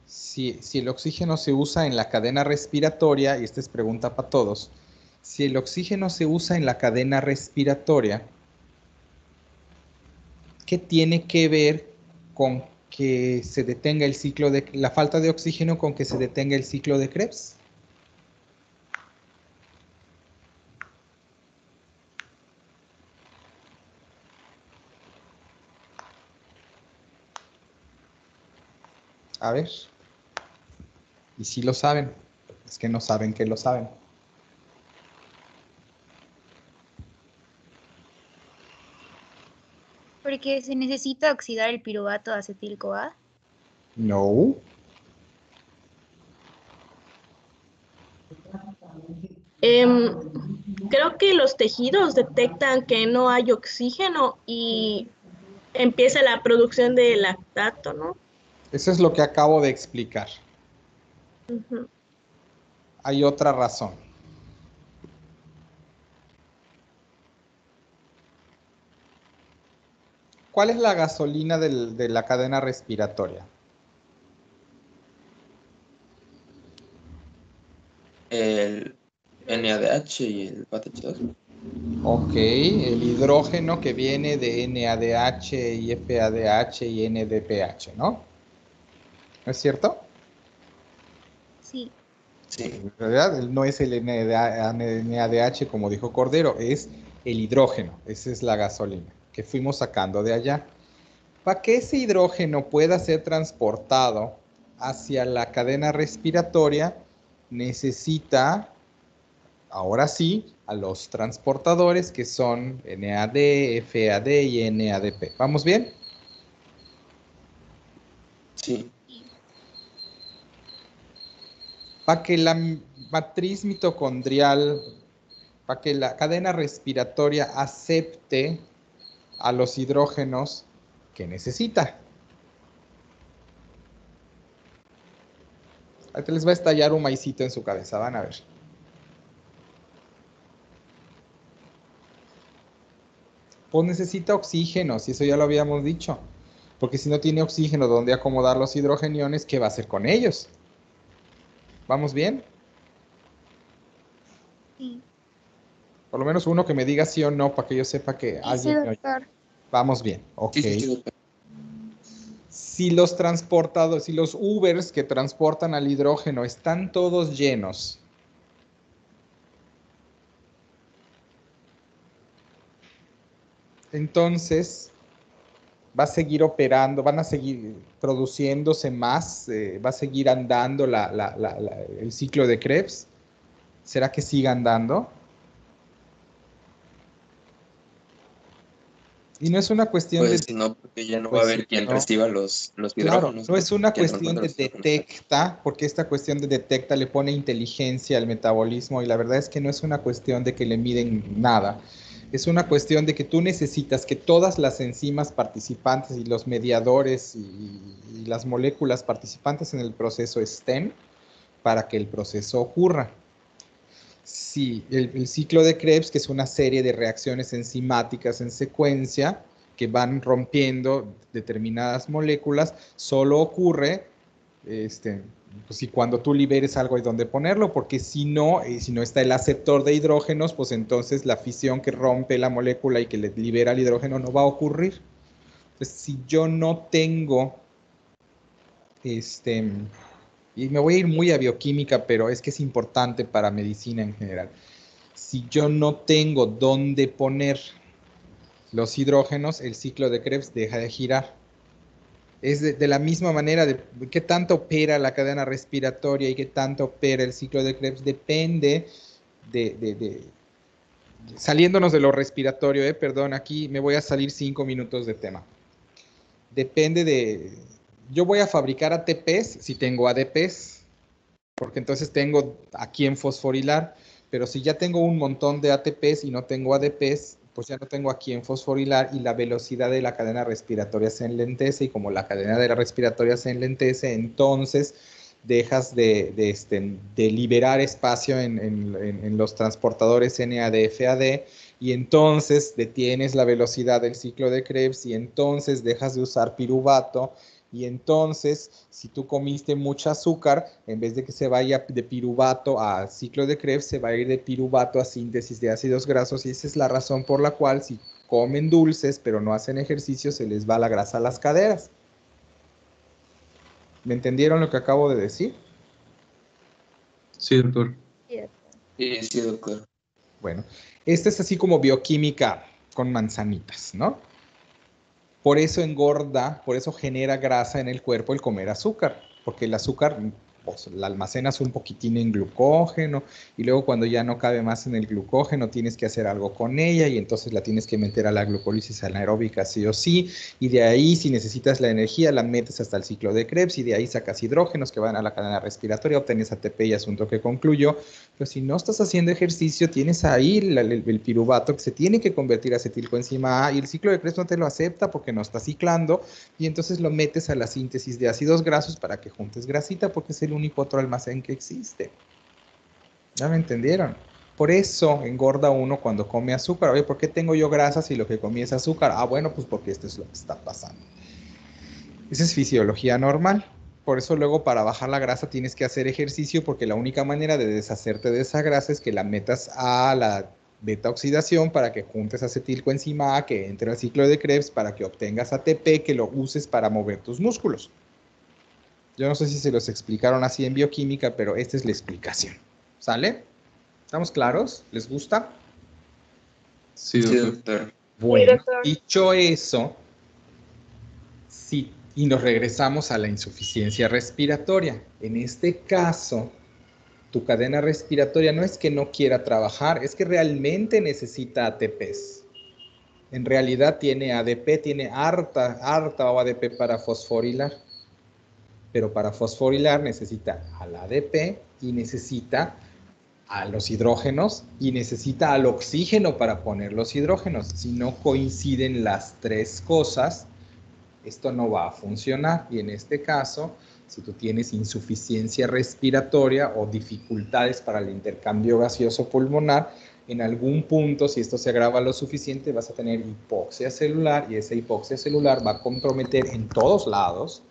si el oxígeno se usa en la cadena respiratoria? Y esta es pregunta para todos. Si el oxígeno se usa en la cadena respiratoria, ¿qué tiene que ver con que se detenga el ciclo de la falta de oxígeno con que se detenga el ciclo de Krebs? A ver. Y si lo saben, es que no saben que lo saben. Porque se necesita oxidar el piruvato de acetil-CoA. No. Creo que los tejidos detectan que no hay oxígeno y empieza la producción de lactato, ¿no? Eso es lo que acabo de explicar. Uh-huh. Hay otra razón. ¿Cuál es la gasolina de la cadena respiratoria? El NADH y el FADH2. Ok, el hidrógeno que viene de NADH y FADH y NDPH, ¿no? ¿No es cierto? Sí. Sí. En realidad no es el NADH como dijo Cordero, es el hidrógeno. Esa es la gasolina que fuimos sacando de allá. Para que ese hidrógeno pueda ser transportado hacia la cadena respiratoria, necesita, ahora sí, a los transportadores que son NAD, FAD y NADP. ¿Vamos bien? Sí. Para que la matriz mitocondrial, para que la cadena respiratoria acepte a los hidrógenos que necesita. Ahorita les va a estallar un maicito en su cabeza, van a ver. Pues necesita oxígeno, si eso ya lo habíamos dicho. Porque si no tiene oxígeno donde acomodar los hidrogeniones, ¿qué va a hacer con ellos? ¿Vamos bien? Por lo menos uno que me diga sí o no para que yo sepa que Sí, alguien me oye. doctor. Vamos bien, ok. Sí, doctor. Si los transportados, si los Ubers que transportan al hidrógeno están todos llenos, entonces va a seguir operando, van a seguir produciéndose más, va a seguir andando el ciclo de Krebs. ¿Será que siga andando? Y no es una cuestión Pues de... no, porque ya no va a Pues haber sí, quien no. reciba los Claro, hidrógenos. no es una Quien cuestión transporte de los hidrógenos. detecta, porque esta cuestión de detecta le pone inteligencia al metabolismo y la verdad es que no es una cuestión de que le miden nada. Es una cuestión de que tú necesitas que todas las enzimas participantes y los mediadores y las moléculas participantes en el proceso estén para que el proceso ocurra. Sí, el ciclo de Krebs, que es una serie de reacciones enzimáticas en secuencia que van rompiendo determinadas moléculas, solo ocurre pues, si cuando tú liberes algo hay donde ponerlo, porque si no está el aceptor de hidrógenos, pues entonces la fisión que rompe la molécula y que le libera el hidrógeno no va a ocurrir. Entonces, si yo no tengo y me voy a ir muy a bioquímica, pero es que es importante para medicina en general. Si yo no tengo dónde poner los hidrógenos, el ciclo de Krebs deja de girar. Es de la misma manera de qué tanto opera la cadena respiratoria y qué tanto opera el ciclo de Krebs, depende saliéndonos de lo respiratorio, perdón, aquí me voy a salir 5 minutos de tema. Depende yo voy a fabricar ATPs si tengo ADPs, porque entonces tengo a quién fosforilar, pero si ya tengo un montón de ATPs y no tengo ADPs, pues ya no tengo a quién fosforilar y la velocidad de la cadena respiratoria se enlentece y como la cadena de la respiratoria se enlentece, entonces dejas de liberar espacio en los transportadores NADFAD y entonces detienes la velocidad del ciclo de Krebs y entonces dejas de usar piruvato. Y entonces, si tú comiste mucho azúcar, en vez de que se vaya de piruvato a ciclo de Krebs, se va a ir de piruvato a síntesis de ácidos grasos. Y esa es la razón por la cual si comen dulces, pero no hacen ejercicio, se les va la grasa a las caderas. ¿Me entendieron lo que acabo de decir? Sí, doctor. Sí, doctor. Bueno, esta es así como bioquímica con manzanitas, ¿no? Por eso engorda, por eso genera grasa en el cuerpo el comer azúcar, porque el azúcar pues, la almacenas un poquitín en glucógeno y luego cuando ya no cabe más en el glucógeno tienes que hacer algo con ella y entonces la tienes que meter a la glucólisis anaeróbica sí o sí y de ahí si necesitas la energía la metes hasta el ciclo de Krebs y de ahí sacas hidrógenos que van a la cadena respiratoria, obtienes ATP y asunto que concluyo. Pero si no estás haciendo ejercicio tienes ahí el piruvato que se tiene que convertir a acetilcoenzima A y el ciclo de Krebs no te lo acepta porque no está ciclando y entonces lo metes a la síntesis de ácidos grasos para que juntes grasita porque es el único otro almacén que existe. ¿Ya me entendieron? Por eso engorda uno cuando come azúcar. Oye, ¿por qué tengo yo grasa si lo que comí es azúcar? Ah, bueno, pues porque esto es lo que está pasando. Esa es fisiología normal. Por eso luego para bajar la grasa tienes que hacer ejercicio porque la única manera de deshacerte de esa grasa es que la metas a la beta oxidación para que juntes acetilcoenzima A, que entre al ciclo de Krebs para que obtengas ATP que lo uses para mover tus músculos. Yo no sé si se los explicaron así en bioquímica, pero esta es la explicación. ¿Sale? ¿Estamos claros? ¿Les gusta? Sí, doctor. Bueno, Sí, doctor. dicho eso, sí, y nos regresamos a la insuficiencia respiratoria. En este caso, tu cadena respiratoria no es que no quiera trabajar, es que realmente necesita ATPs. En realidad tiene ADP, tiene harta ADP para fosforilar. Pero para fosforilar necesita al ADP y necesita a los hidrógenos y necesita al oxígeno para poner los hidrógenos. Si no coinciden las tres cosas, esto no va a funcionar. Y en este caso, si tú tienes insuficiencia respiratoria o dificultades para el intercambio gaseoso pulmonar, en algún punto, si esto se agrava lo suficiente, vas a tener hipoxia celular y esa hipoxia celular va a comprometer en todos lados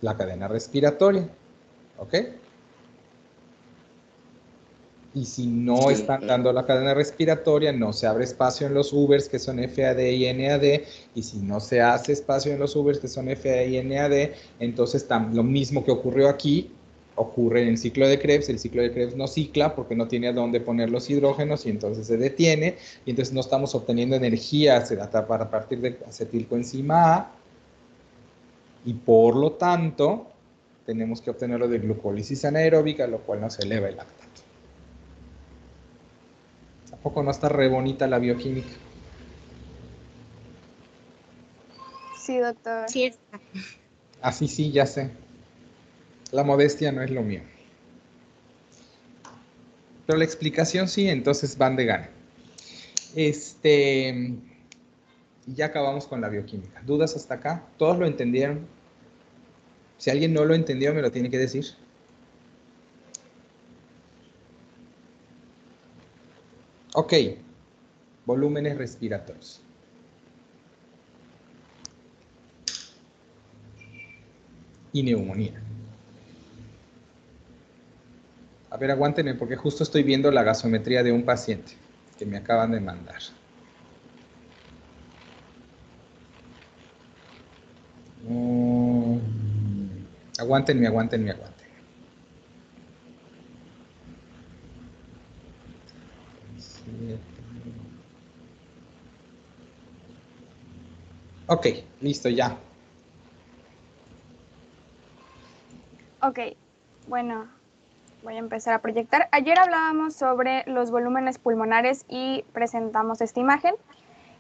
la cadena respiratoria, ¿ok? Y si no están dando la cadena respiratoria, no se abre espacio en los Ubers, que son FAD y NAD, y si no se hace espacio en los Ubers, que son FAD y NAD, entonces lo mismo que ocurrió aquí, ocurre en el ciclo de Krebs. El ciclo de Krebs no cicla porque no tiene a dónde poner los hidrógenos y entonces se detiene, y entonces no estamos obteniendo energía a partir de acetilcoenzima A, y por lo tanto, tenemos que obtenerlo de glucólisis anaeróbica, lo cual nos eleva el lactato. ¿Tampoco no está re bonita la bioquímica? Sí, doctor. Sí está. Así sí, ya sé. La modestia no es lo mío. Pero la explicación sí, entonces van de gana. Ya acabamos con la bioquímica. ¿Dudas hasta acá? ¿Todos lo entendieron? Si alguien no lo entendió, me lo tiene que decir. Ok. Volúmenes respiratorios. Y neumonía. A ver, aguántenme porque justo estoy viendo la gasometría de un paciente que me acaban de mandar. Aguántenme. Ok, listo, ya. Ok, bueno, voy a empezar a proyectar. Ayer hablábamos sobre los volúmenes pulmonares y presentamos esta imagen.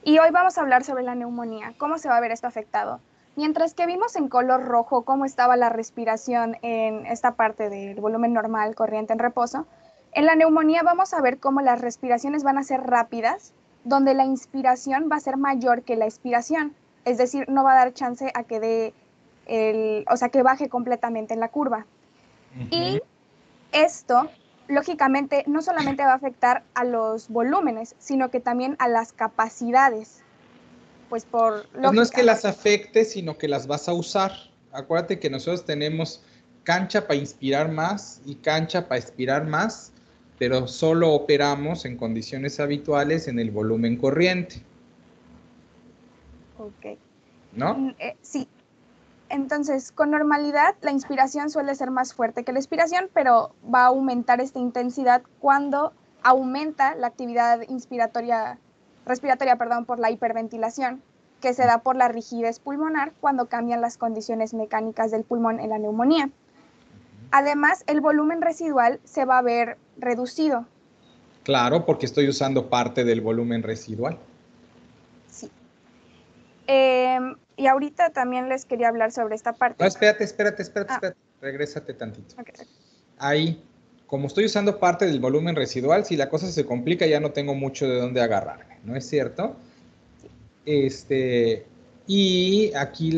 Y hoy vamos a hablar sobre la neumonía, cómo se va a ver esto afectado. Mientras que vimos en color rojo cómo estaba la respiración en esta parte del volumen normal, corriente en reposo, en la neumonía vamos a ver cómo las respiraciones van a ser rápidas, donde la inspiración va a ser mayor que la expiración. Es decir, no va a dar chance a que que baje completamente en la curva. Y esto, lógicamente, no solamente va a afectar a los volúmenes, sino que también a las capacidades. Pues por lógica. Pues no es que las afecte, sino que las vas a usar. Acuérdate que nosotros tenemos cancha para inspirar más y cancha para expirar más, pero solo operamos en condiciones habituales en el volumen corriente. Ok. ¿No? Sí. Entonces, con normalidad, la inspiración suele ser más fuerte que la expiración, pero va a aumentar esta intensidad cuando aumenta la actividad respiratoria, por la hiperventilación, que se da por la rigidez pulmonar cuando cambian las condiciones mecánicas del pulmón en la neumonía. Además, el volumen residual se va a ver reducido. Claro, porque estoy usando parte del volumen residual. Sí. Y ahorita también les quería hablar sobre esta parte. No, espérate. Regrésate tantito. Okay. Ahí, como estoy usando parte del volumen residual, si la cosa se complica ya no tengo mucho de dónde agarrarme, ¿no es cierto? Sí. Y aquí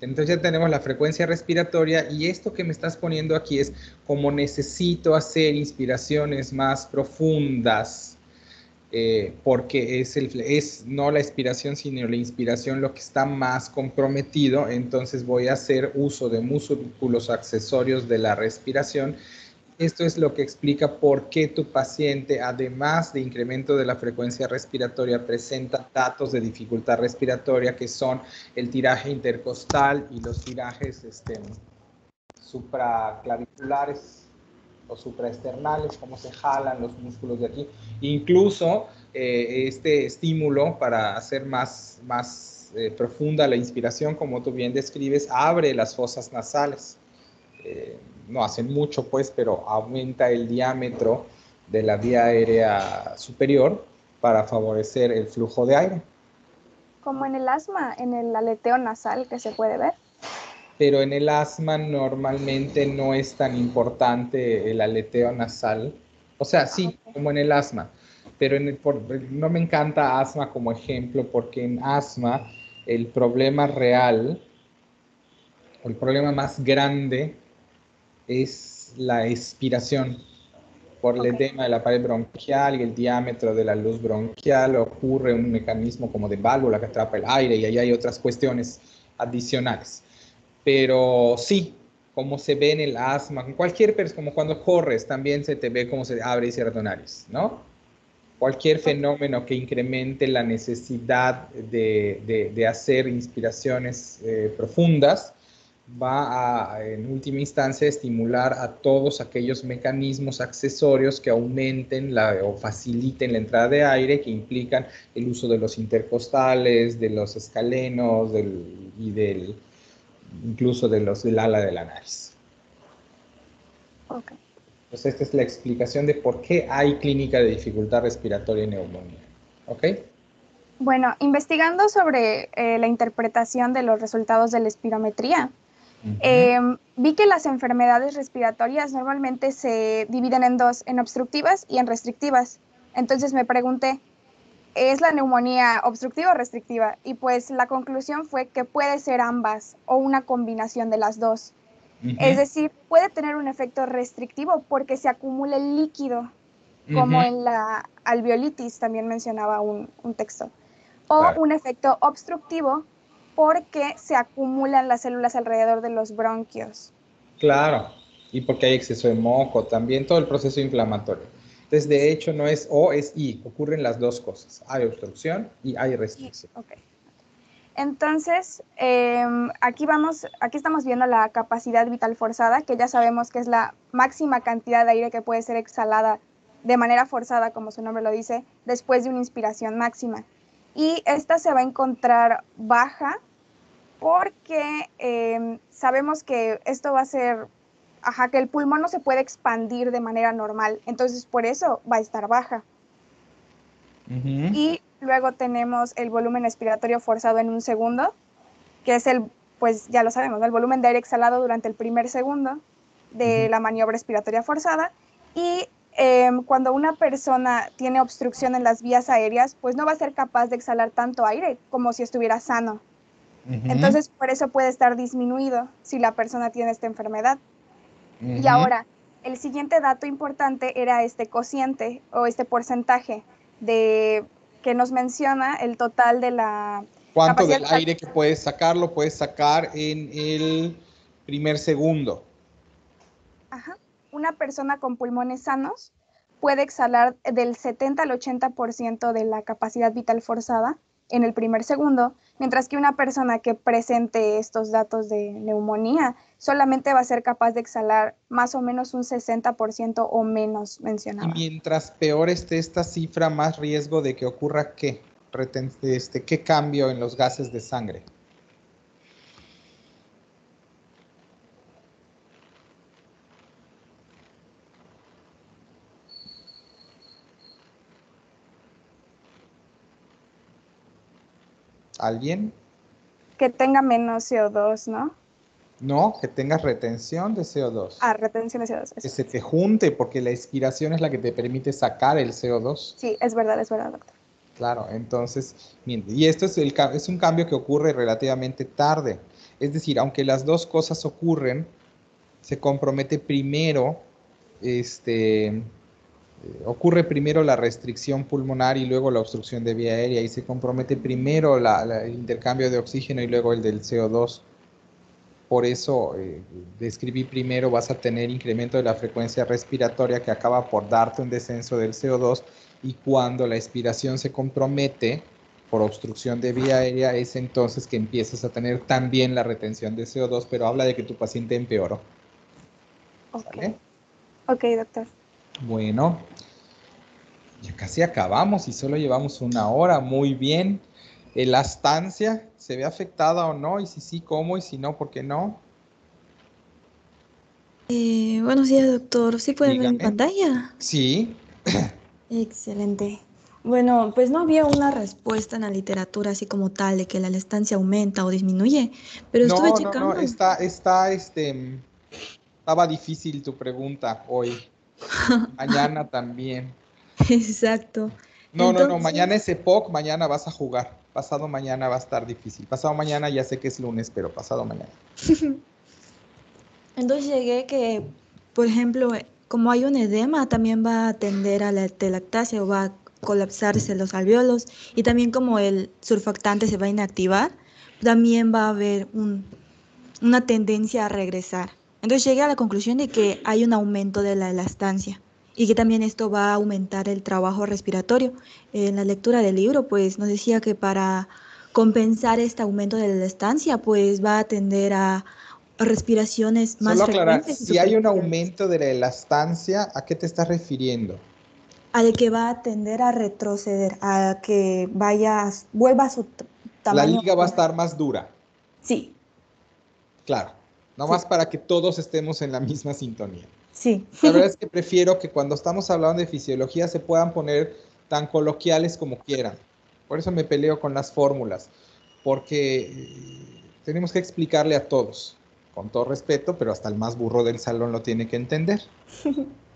entonces ya tenemos la frecuencia respiratoria, y esto que me estás poniendo aquí es como necesito hacer inspiraciones más profundas, porque es no la expiración sino la inspiración lo que está más comprometido. Entonces voy a hacer uso de músculos accesorios de la respiración. Esto es lo que explica por qué tu paciente, además de incremento de la frecuencia respiratoria, presenta datos de dificultad respiratoria, que son el tiraje intercostal y los tirajes supraclaviculares o supraesternales, cómo se jalan los músculos de aquí. Incluso este estímulo para hacer más profunda la inspiración, como tú bien describes, abre las fosas nasales. No hacen mucho, pues, pero aumenta el diámetro de la vía aérea superior para favorecer el flujo de aire. Como en el asma, en el aleteo nasal que se puede ver. Pero en el asma normalmente no es tan importante el aleteo nasal. O sea, sí, como en el asma. Pero no me encanta asma como ejemplo, porque en asma el problema real, o el problema más grande, es la expiración. Por el edema de la pared bronquial y el diámetro de la luz bronquial ocurre un mecanismo como de válvula que atrapa el aire, y ahí hay otras cuestiones adicionales. Pero sí, como se ve en el asma, con cualquier persona, como cuando corres, también se te ve cómo se abre y cierra tu nariz, ¿no? Cualquier fenómeno que incremente la necesidad de hacer inspiraciones profundas va a, en última instancia, estimular a todos aquellos mecanismos accesorios que aumenten o faciliten la entrada de aire, que implican el uso de los intercostales, de los escalenos incluso del ala de la nariz. Okay. Entonces, esta es la explicación de por qué hay clínica de dificultad respiratoria y neumonía. ¿Ok? Bueno, investigando sobre la interpretación de los resultados de la espirometría, vi que las enfermedades respiratorias normalmente se dividen en dos, en obstructivas y en restrictivas. Entonces me pregunté, ¿es la neumonía obstructiva o restrictiva? Y pues la conclusión fue que puede ser ambas o una combinación de las dos. Es decir, puede tener un efecto restrictivo porque se acumula el líquido, como en la alveolitis, también mencionaba un texto. O un efecto obstructivo porque se acumulan las células alrededor de los bronquios. Claro, y porque hay exceso de moco, también todo el proceso inflamatorio. Entonces, de hecho, no es O, es I, ocurren las dos cosas. Hay obstrucción y hay restricción. Okay. Entonces, aquí estamos viendo la capacidad vital forzada, que ya sabemos que es la máxima cantidad de aire que puede ser exhalada de manera forzada, como su nombre lo dice, después de una inspiración máxima. Y esta se va a encontrar baja porque sabemos que esto va a ser, que el pulmón no se puede expandir de manera normal, entonces por eso va a estar baja. Y luego tenemos el volumen expiratorio forzado en un segundo, que es pues ya lo sabemos, ¿no? El volumen de aire exhalado durante el primer segundo de la maniobra expiratoria forzada. Y cuando una persona tiene obstrucción en las vías aéreas, pues no va a ser capaz de exhalar tanto aire como si estuviera sano. Entonces, por eso puede estar disminuido si la persona tiene esta enfermedad. Y ahora, el siguiente dato importante era este cociente o este porcentaje que nos menciona el total de la ¿Cuánto del aire que puedes sacar lo puedes sacar en el primer segundo? Una persona con pulmones sanos puede exhalar del 70 al 80% de la capacidad vital forzada en el primer segundo, mientras que una persona que presente estos datos de neumonía solamente va a ser capaz de exhalar más o menos un 60% o menos mencionado. Y mientras peor esté esta cifra, más riesgo de que ocurra ¿qué? ¿Qué cambio en los gases de sangre? ¿Alguien? Que tenga menos CO2, ¿no? No, que tengas retención de CO2. Retención de CO2. Que se te junte, porque la expiración es la que te permite sacar el CO2. Sí, es verdad, doctor. Claro, entonces, y esto es un cambio que ocurre relativamente tarde. Es decir, aunque las dos cosas ocurren, se compromete primero, ocurre primero la restricción pulmonar y luego la obstrucción de vía aérea, y se compromete primero el intercambio de oxígeno y luego el del CO2. Por eso describí primero, vas a tener incremento de la frecuencia respiratoria que acaba por darte un descenso del CO2, y cuando la expiración se compromete por obstrucción de vía aérea, es entonces que empiezas a tener también la retención de CO2, pero habla de que tu paciente empeoró. ¿Sale? Ok, doctor. Bueno, ya casi acabamos y solo llevamos 1 hora. Muy bien. ¿La estancia se ve afectada o no? Y si sí, ¿cómo? Y si no, ¿por qué no? Buenos días, doctor. ¿Sí pueden ver mi Dígame. pantalla? Sí. Excelente. Bueno, pues no había una respuesta en la literatura así como tal de que la estancia aumenta o disminuye, pero estuve checando. No, estaba difícil tu pregunta hoy. Mañana también. Exacto. No, mañana es EPOC, mañana vas a jugar. Pasado mañana va a estar difícil. Pasado mañana ya sé que es lunes, pero pasado mañana. Entonces llegué que, por ejemplo, como hay un edema, también va a tender a la telactasia o va a colapsarse los alvéolos, y también como el surfactante se va a inactivar, también va a haber una tendencia a regresar. Entonces llegué a la conclusión de que hay un aumento de la elastancia y que también esto va a aumentar el trabajo respiratorio. En la lectura del libro, pues nos decía que para compensar este aumento de la elastancia, pues va a tender a respiraciones más Solo aclarar, frecuentes y si hay un superficiales. aumento de la elastancia, ¿a qué te estás refiriendo? Al que va a tender a retroceder, a que vuelva a su La tamaño liga va a original. estar más dura, Sí, claro. sí, Nomás para que todos estemos en la misma sintonía. sí. La verdad es que prefiero que cuando estamos hablando de fisiología se puedan poner tan coloquiales como quieran. Por eso me peleo con las fórmulas, porque tenemos que explicarle a todos, con todo respeto, pero hasta el más burro del salón lo tiene que entender.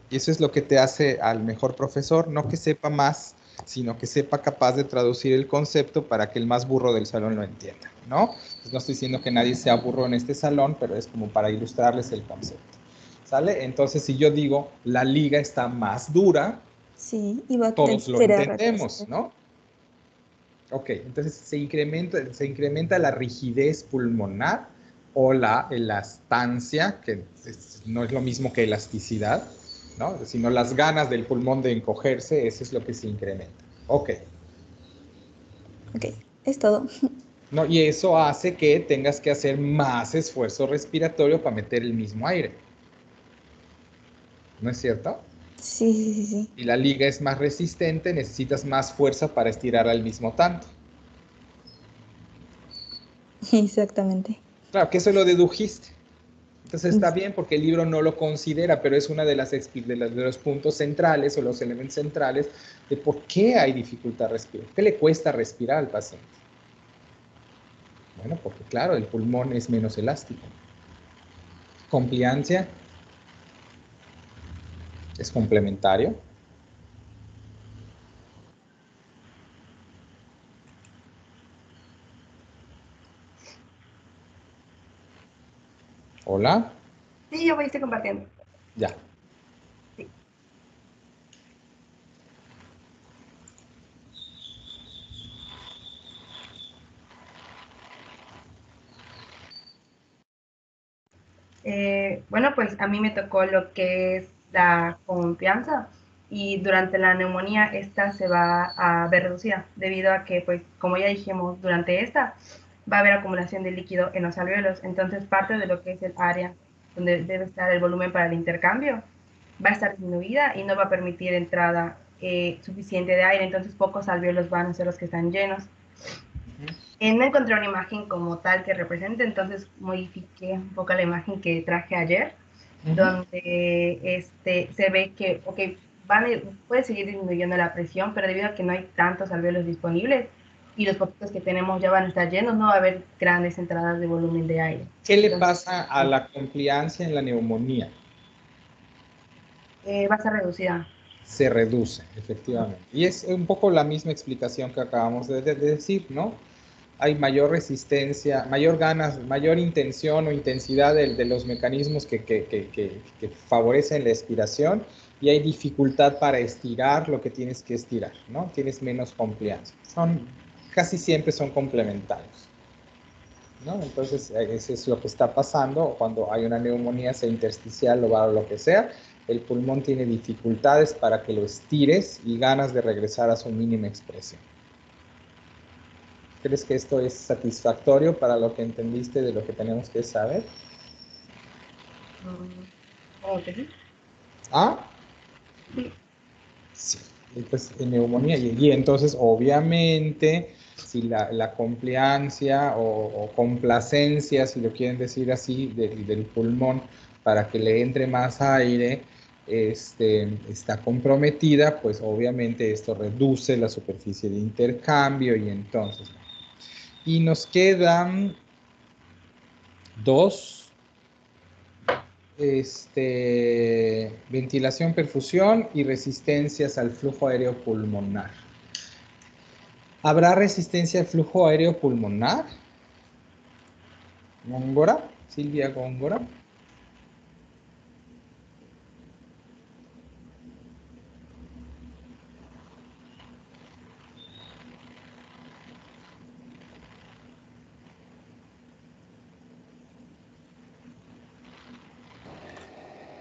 Y eso es lo que te hace al mejor profesor, no que sepa más, sino que sepa capaz de traducir el concepto para que el más burro del salón lo entienda, ¿no? Pues no estoy diciendo que nadie sea burro en este salón, pero es como para ilustrarles el concepto, ¿sale? Entonces, si yo digo, la liga está más dura, Sí, y va a todos lo tender a entendemos, retroceder. ¿no? Ok, entonces se incrementa la rigidez pulmonar o la elastancia, que no es lo mismo que elasticidad, ¿no? Sino las ganas del pulmón de encogerse, eso es lo que se incrementa. Ok, Ok, es todo. ¿no? Y eso hace que tengas que hacer más esfuerzo respiratorio para meter el mismo aire, ¿no es cierto? Sí, sí, sí, sí. Si la liga es más resistente, necesitas más fuerza para estirar al mismo tanto. Exactamente. Claro, que eso lo dedujiste. Entonces está bien porque el libro no lo considera, pero es una de de los puntos centrales o los elementos centrales de por qué hay dificultad respirar, qué le cuesta respirar al paciente. Bueno, porque claro, el pulmón es menos elástico. Compliancia es complementario. Hola, Sí, yo voy a estar compartiendo. ya. Sí. Bueno, pues a mí me tocó lo que es la confianza y durante la neumonía esta se va a ver reducida debido a que, pues, como ya dijimos, durante esta va a haber acumulación de líquido en los alvéolos. Entonces, parte de lo que es el área donde debe estar el volumen para el intercambio va a estar disminuida y no va a permitir entrada suficiente de aire. Entonces, pocos alvéolos van a ser los que están llenos. No encontré una imagen como tal que represente, entonces modifiqué un poco la imagen que traje ayer, donde se ve que, puede seguir disminuyendo la presión, pero debido a que no hay tantos alvéolos disponibles y los poquitos que tenemos ya van a estar llenos, no va a haber grandes entradas de volumen de aire. ¿Qué le pasa a la compliancia en la neumonía? Va a ser reducida. Se reduce, efectivamente. Y es un poco la misma explicación que acabamos de decir, ¿no? Hay mayor resistencia, mayor ganas, mayor intención o intensidad de los mecanismos que favorecen la expiración y hay dificultad para estirar lo que tienes que estirar, ¿no? Tienes menos compliancia. Casi siempre son complementarios, ¿no? Entonces, eso es lo que está pasando cuando hay una neumonía, sea intersticial o lo que sea. El pulmón tiene dificultades para que lo estires y ganas de regresar a su mínima expresión. ¿Crees que esto es satisfactorio para lo que entendiste de lo que tenemos que saber? Sí. ¿Ah? Sí. Entonces, en neumonía. Y entonces, obviamente, si la compliancia o complacencia, si lo quieren decir así, del pulmón para que le entre más aire, está comprometida, pues obviamente esto reduce la superficie de intercambio y entonces... Y nos quedan dos, ventilación, perfusión y resistencias al flujo aéreo pulmonar. ¿Habrá resistencia al flujo aéreo pulmonar? ¿Góngora? Silvia Góngora.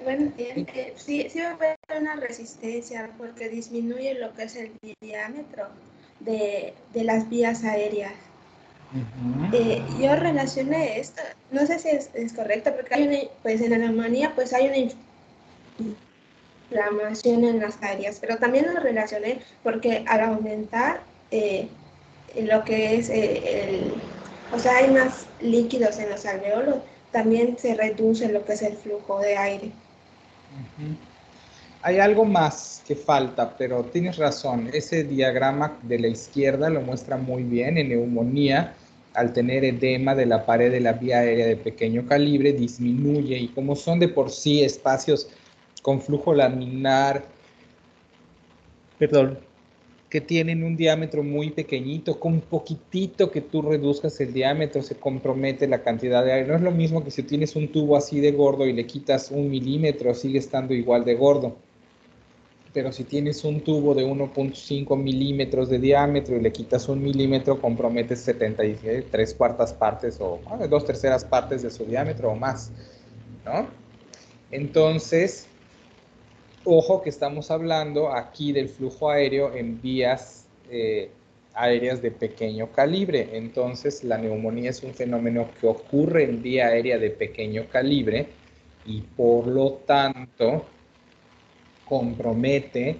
Bueno, sí, sí va a haber una resistencia porque disminuye lo que es el diámetro de las vías aéreas. Yo relacioné esto, no sé si es correcto, porque pues en la neumonía pues hay una inflamación en las aéreas, pero también lo relacioné porque al aumentar lo que es o sea, hay más líquidos en los alveolos, también se reduce lo que es el flujo de aire. Hay algo más que falta, pero tienes razón. Ese diagrama de la izquierda lo muestra muy bien. En neumonía, al tener edema de la pared de la vía aérea de pequeño calibre, disminuye. Y como son de por sí espacios con flujo laminar, que tienen un diámetro muy pequeñito, con un poquitito que tú reduzcas el diámetro, se compromete la cantidad de aire. No es lo mismo que si tienes un tubo así de gordo y le quitas 1 milímetro, sigue estando igual de gordo. Pero si tienes un tubo de 1.5 milímetros de diámetro y le quitas 1 milímetro, comprometes 3/4 partes o 2/3 partes de su diámetro o más, ¿no? Entonces, ojo que estamos hablando aquí del flujo aéreo en vías aéreas de pequeño calibre. Entonces, la neumonía es un fenómeno que ocurre en vía aérea de pequeño calibre y por lo tanto compromete,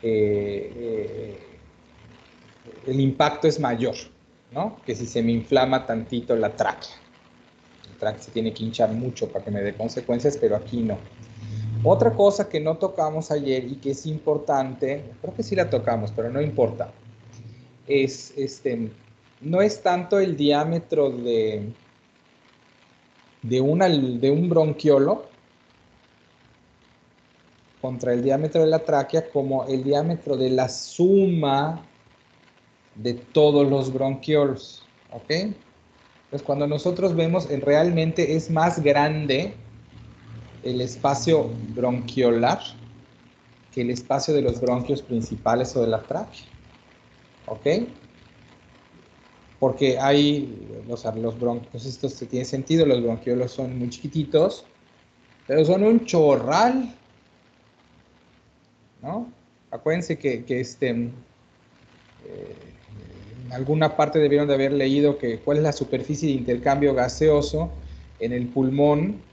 el impacto es mayor, ¿no? Que si se me inflama tantito la tráquea. La tráquea se tiene que hinchar mucho para que me dé consecuencias, pero aquí no. Otra cosa que no tocamos ayer y que es importante, creo que sí la tocamos, pero no importa, es no es tanto el diámetro de un bronquiolo contra el diámetro de la tráquea como el diámetro de la suma de todos los bronquiolos, ¿ok? Entonces, cuando nosotros vemos, realmente es más grande el espacio bronquiolar que el espacio de los bronquios principales o de la tráquea, ¿ok? Porque hay, los bronquios, esto tiene sentido, los bronquiolos son muy chiquititos, pero son un chorral, ¿no? Acuérdense que en alguna parte debieron de haber leído que cuál es la superficie de intercambio gaseoso en el pulmón,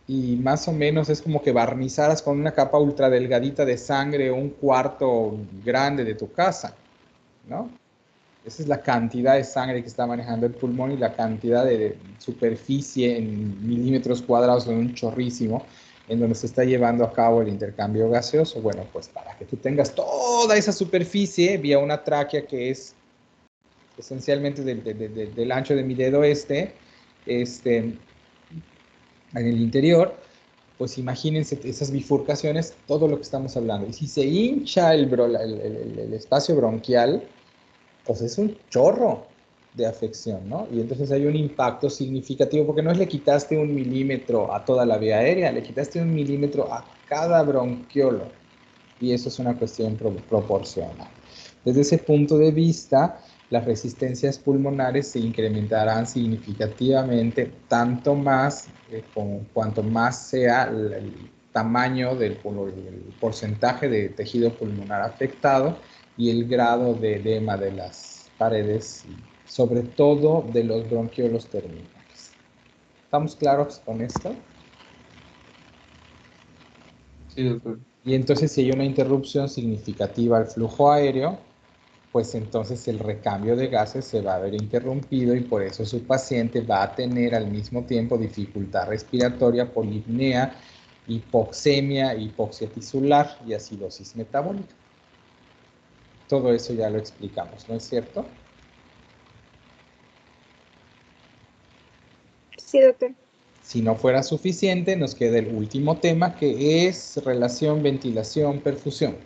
y más o menos es como que barnizaras con una capa ultra delgadita de sangre un cuarto grande de tu casa, ¿no? Esa es la cantidad de sangre que está manejando el pulmón y la cantidad de superficie en milímetros cuadrados, en un chorrísimo, en donde se está llevando a cabo el intercambio gaseoso. Bueno, pues para que tú tengas toda esa superficie vía una tráquea que es esencialmente del ancho de mi dedo en el interior, pues imagínense esas bifurcaciones, todo lo que estamos hablando. Y si se hincha el espacio bronquial, pues es un chorro de afección, ¿no? Y entonces hay un impacto significativo, porque no es le quitaste 1 milímetro a toda la vía aérea, le quitaste 1 milímetro a cada bronquiolo. Y eso es una cuestión proporcional. Desde ese punto de vista, las resistencias pulmonares se incrementarán significativamente, tanto más cuanto más sea el tamaño del porcentaje de tejido pulmonar afectado y el grado de edema de las paredes, sobre todo de los bronquiolos terminales. ¿Estamos claros con esto? Sí, doctor. Y entonces, si hay una interrupción significativa al flujo aéreo, pues entonces el recambio de gases se va a ver interrumpido y por eso su paciente va a tener al mismo tiempo dificultad respiratoria, polipnea, hipoxemia, hipoxia tisular y acidosis metabólica. Todo eso ya lo explicamos, ¿no es cierto? Sí, doctor. Si no fuera suficiente, nos queda el último tema, que es relación ventilación-perfusión.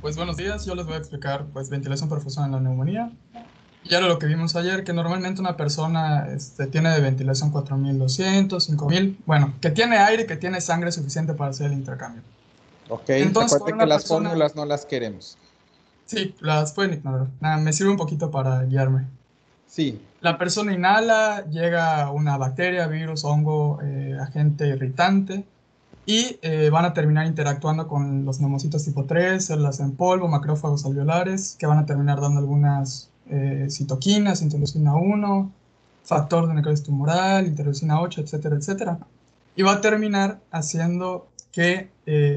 Pues buenos días, yo les voy a explicar pues ventilación perfusión en la neumonía. Ya era lo que vimos ayer, que normalmente una persona tiene de ventilación 4200, 5000, bueno, que tiene aire y que tiene sangre suficiente para hacer el intercambio. Ok, Entonces, recuerden que una las persona... fórmulas no las queremos. Sí, las pueden ignorar. Nada, me sirve un poquito para guiarme. Sí. La persona inhala, llega una bacteria, virus, hongo, agente irritante, y van a terminar interactuando con los neumocitos tipo 3, células en polvo, macrófagos alveolares, que van a terminar dando algunas citoquinas, interleucina 1, factor de necrosis tumoral, interleucina 8, etcétera, etcétera. Y va a terminar haciendo que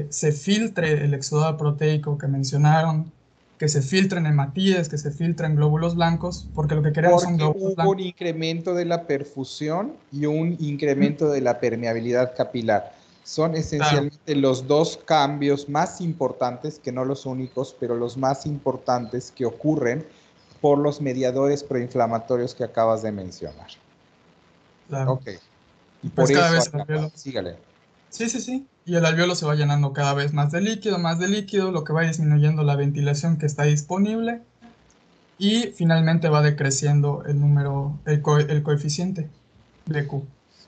se filtre el exudado proteico que mencionaron, que se filtren hematíes, que se filtren glóbulos blancos, porque lo que queremos son Porque glóbulos hubo blancos. un incremento de la perfusión y un incremento de la permeabilidad capilar. Son esencialmente los dos cambios más importantes, que no los únicos, pero los más importantes que ocurren por los mediadores proinflamatorios que acabas de mencionar. Claro. Ok. Y Pues por cada eso vez el alveolo... sígale. Sí, sí, sí. Y el alveolo se va llenando cada vez más de líquido, lo que va disminuyendo la ventilación que está disponible y finalmente va decreciendo el número, el coeficiente de Q.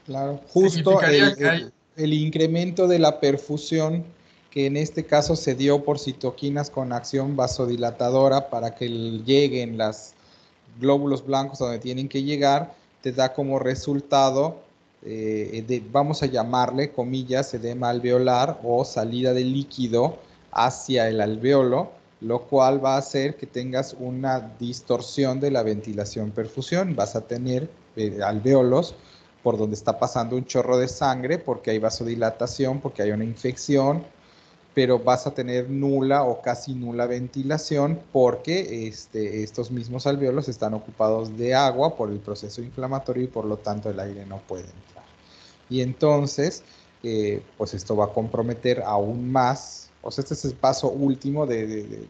Claro, justo Significaría que hay... el incremento de la perfusión, que en este caso se dio por citoquinas con acción vasodilatadora para que lleguen los glóbulos blancos a donde tienen que llegar, te da como resultado, vamos a llamarle, comillas, edema alveolar o salida de líquido hacia el alveolo, lo cual va a hacer que tengas una distorsión de la ventilación-perfusión. Vas a tener alveolos por donde está pasando un chorro de sangre, porque hay vasodilatación, porque hay una infección, pero vas a tener nula o casi nula ventilación porque estos mismos alveolos están ocupados de agua por el proceso inflamatorio y por lo tanto el aire no puede entrar. Y entonces, pues esto va a comprometer aún más, o sea, este es el paso último de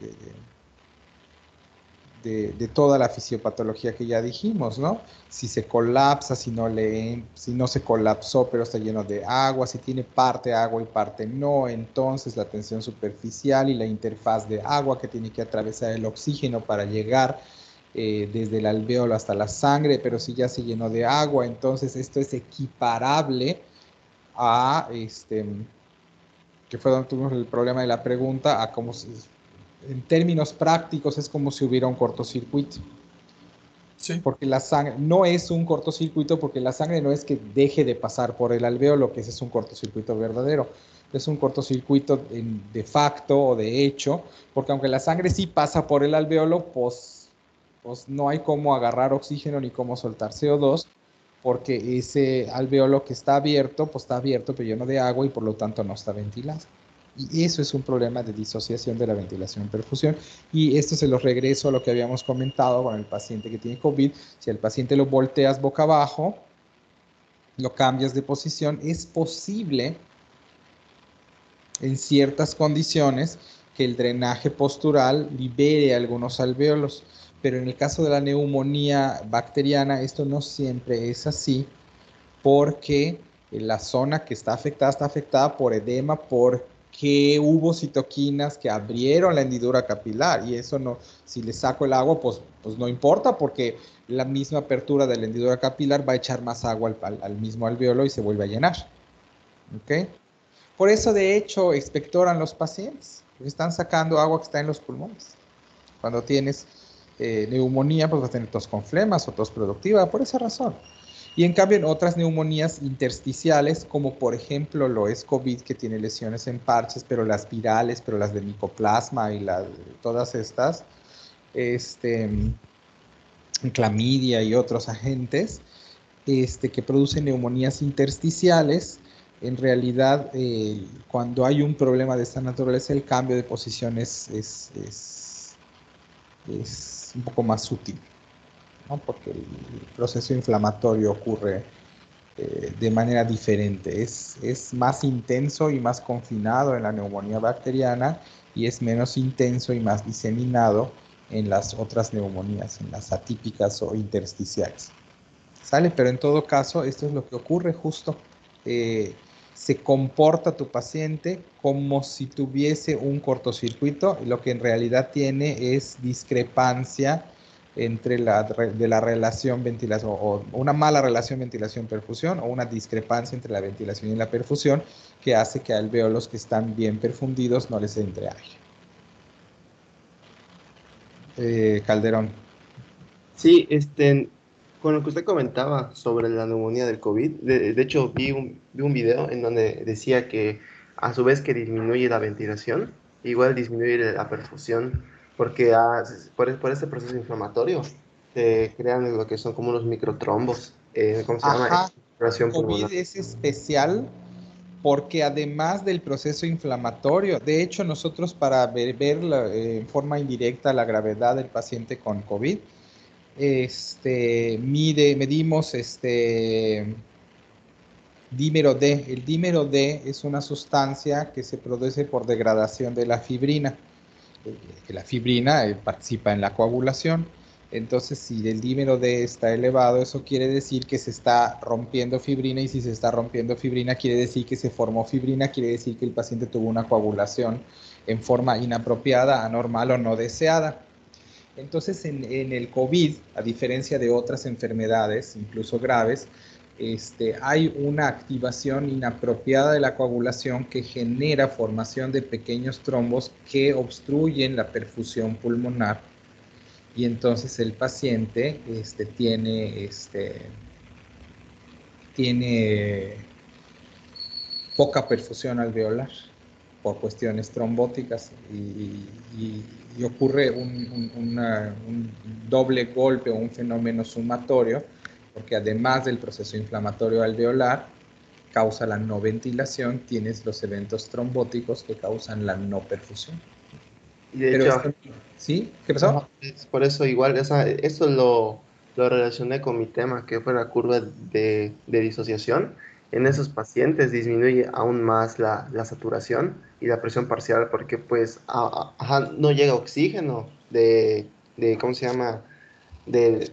toda la fisiopatología que ya dijimos, ¿no? Si se colapsa, si no se colapsó, pero está lleno de agua, si tiene parte agua y parte no, entonces la tensión superficial y la interfaz de agua que tiene que atravesar el oxígeno para llegar desde el alveolo hasta la sangre, pero si ya se llenó de agua, entonces esto es equiparable a, que fue donde tuvimos el problema de la pregunta, a cómo en términos prácticos es como si hubiera un cortocircuito. Sí. Porque la sangre no es un cortocircuito, porque la sangre no es que deje de pasar por el alveolo, que ese es un cortocircuito verdadero. Es un cortocircuito de facto o de hecho, porque aunque la sangre sí pasa por el alveolo, pues no hay cómo agarrar oxígeno ni cómo soltar CO2, porque ese alveolo que está abierto, pues está abierto pero lleno de agua y por lo tanto no está ventilado. Y eso es un problema de disociación de la ventilación-perfusión. Y esto se lo regreso a lo que habíamos comentado con el paciente que tiene COVID. Si al paciente lo volteas boca abajo, lo cambias de posición, es posible en ciertas condiciones que el drenaje postural libere algunos alveolos. Pero en el caso de la neumonía bacteriana, esto no siempre es así, porque la zona que está afectada por edema, porque hubo citoquinas que abrieron la hendidura capilar, y eso no, si le saco el agua, pues no importa, porque la misma apertura de la hendidura capilar va a echar más agua al mismo alveolo y se vuelve a llenar. ¿Ok? Por eso, de hecho, expectoran los pacientes, porque están sacando agua que está en los pulmones. Cuando tienes neumonía, pues vas a tener tos con flemas o tos productiva, por esa razón. Y en cambio en otras neumonías intersticiales, como por ejemplo lo es COVID, que tiene lesiones en parches, pero las virales, pero las de micoplasma y todas estas, clamidia y otros agentes, que producen neumonías intersticiales, en realidad cuando hay un problema de esta naturaleza, el cambio de posición es un poco más sutil, ¿no? Porque el proceso inflamatorio ocurre de manera diferente. Es más intenso y más confinado en la neumonía bacteriana y es menos intenso y más diseminado en las otras neumonías, en las atípicas o intersticiales. ¿Sale? Pero en todo caso, esto es lo que ocurre justo. Se comporta tu paciente como si tuviese un cortocircuito, y lo que en realidad tiene es discrepancia entre de la relación ventilación, o una mala relación ventilación-perfusión, o una discrepancia entre la ventilación y la perfusión, que hace que a alvéolos que están bien perfundidos no les entre aire. Calderón. Sí, con lo que usted comentaba sobre la neumonía del COVID, de hecho vi un video en donde decía que a su vez que disminuye la ventilación, igual disminuye la perfusión, porque por este proceso inflamatorio se crean lo que son como unos microtrombos, ¿cómo se llama? El COVID es especial porque además del proceso inflamatorio, de hecho nosotros para ver en forma indirecta la gravedad del paciente con COVID, medimos dímero D. El dímero D es una sustancia que se produce por degradación de la fibrina. Que la fibrina participa en la coagulación. Entonces, si el dímero D está elevado, eso quiere decir que se está rompiendo fibrina, y si se está rompiendo fibrina, quiere decir que se formó fibrina, quiere decir que el paciente tuvo una coagulación en forma inapropiada, anormal o no deseada. Entonces, en el COVID, a diferencia de otras enfermedades, incluso graves, hay una activación inapropiada de la coagulación que genera formación de pequeños trombos que obstruyen la perfusión pulmonar, y entonces el paciente tiene poca perfusión alveolar por cuestiones trombóticas, y ocurre un doble golpe o un fenómeno sumatorio, porque además del proceso inflamatorio alveolar causa la no ventilación, tienes los eventos trombóticos que causan la no perfusión. Y de hecho, ¿sí? ¿Qué pasó? Por eso igual, eso lo relacioné con mi tema, que fue la curva de disociación. En esos pacientes disminuye aún más la saturación y la presión parcial, porque pues no llega oxígeno ¿cómo se llama? Del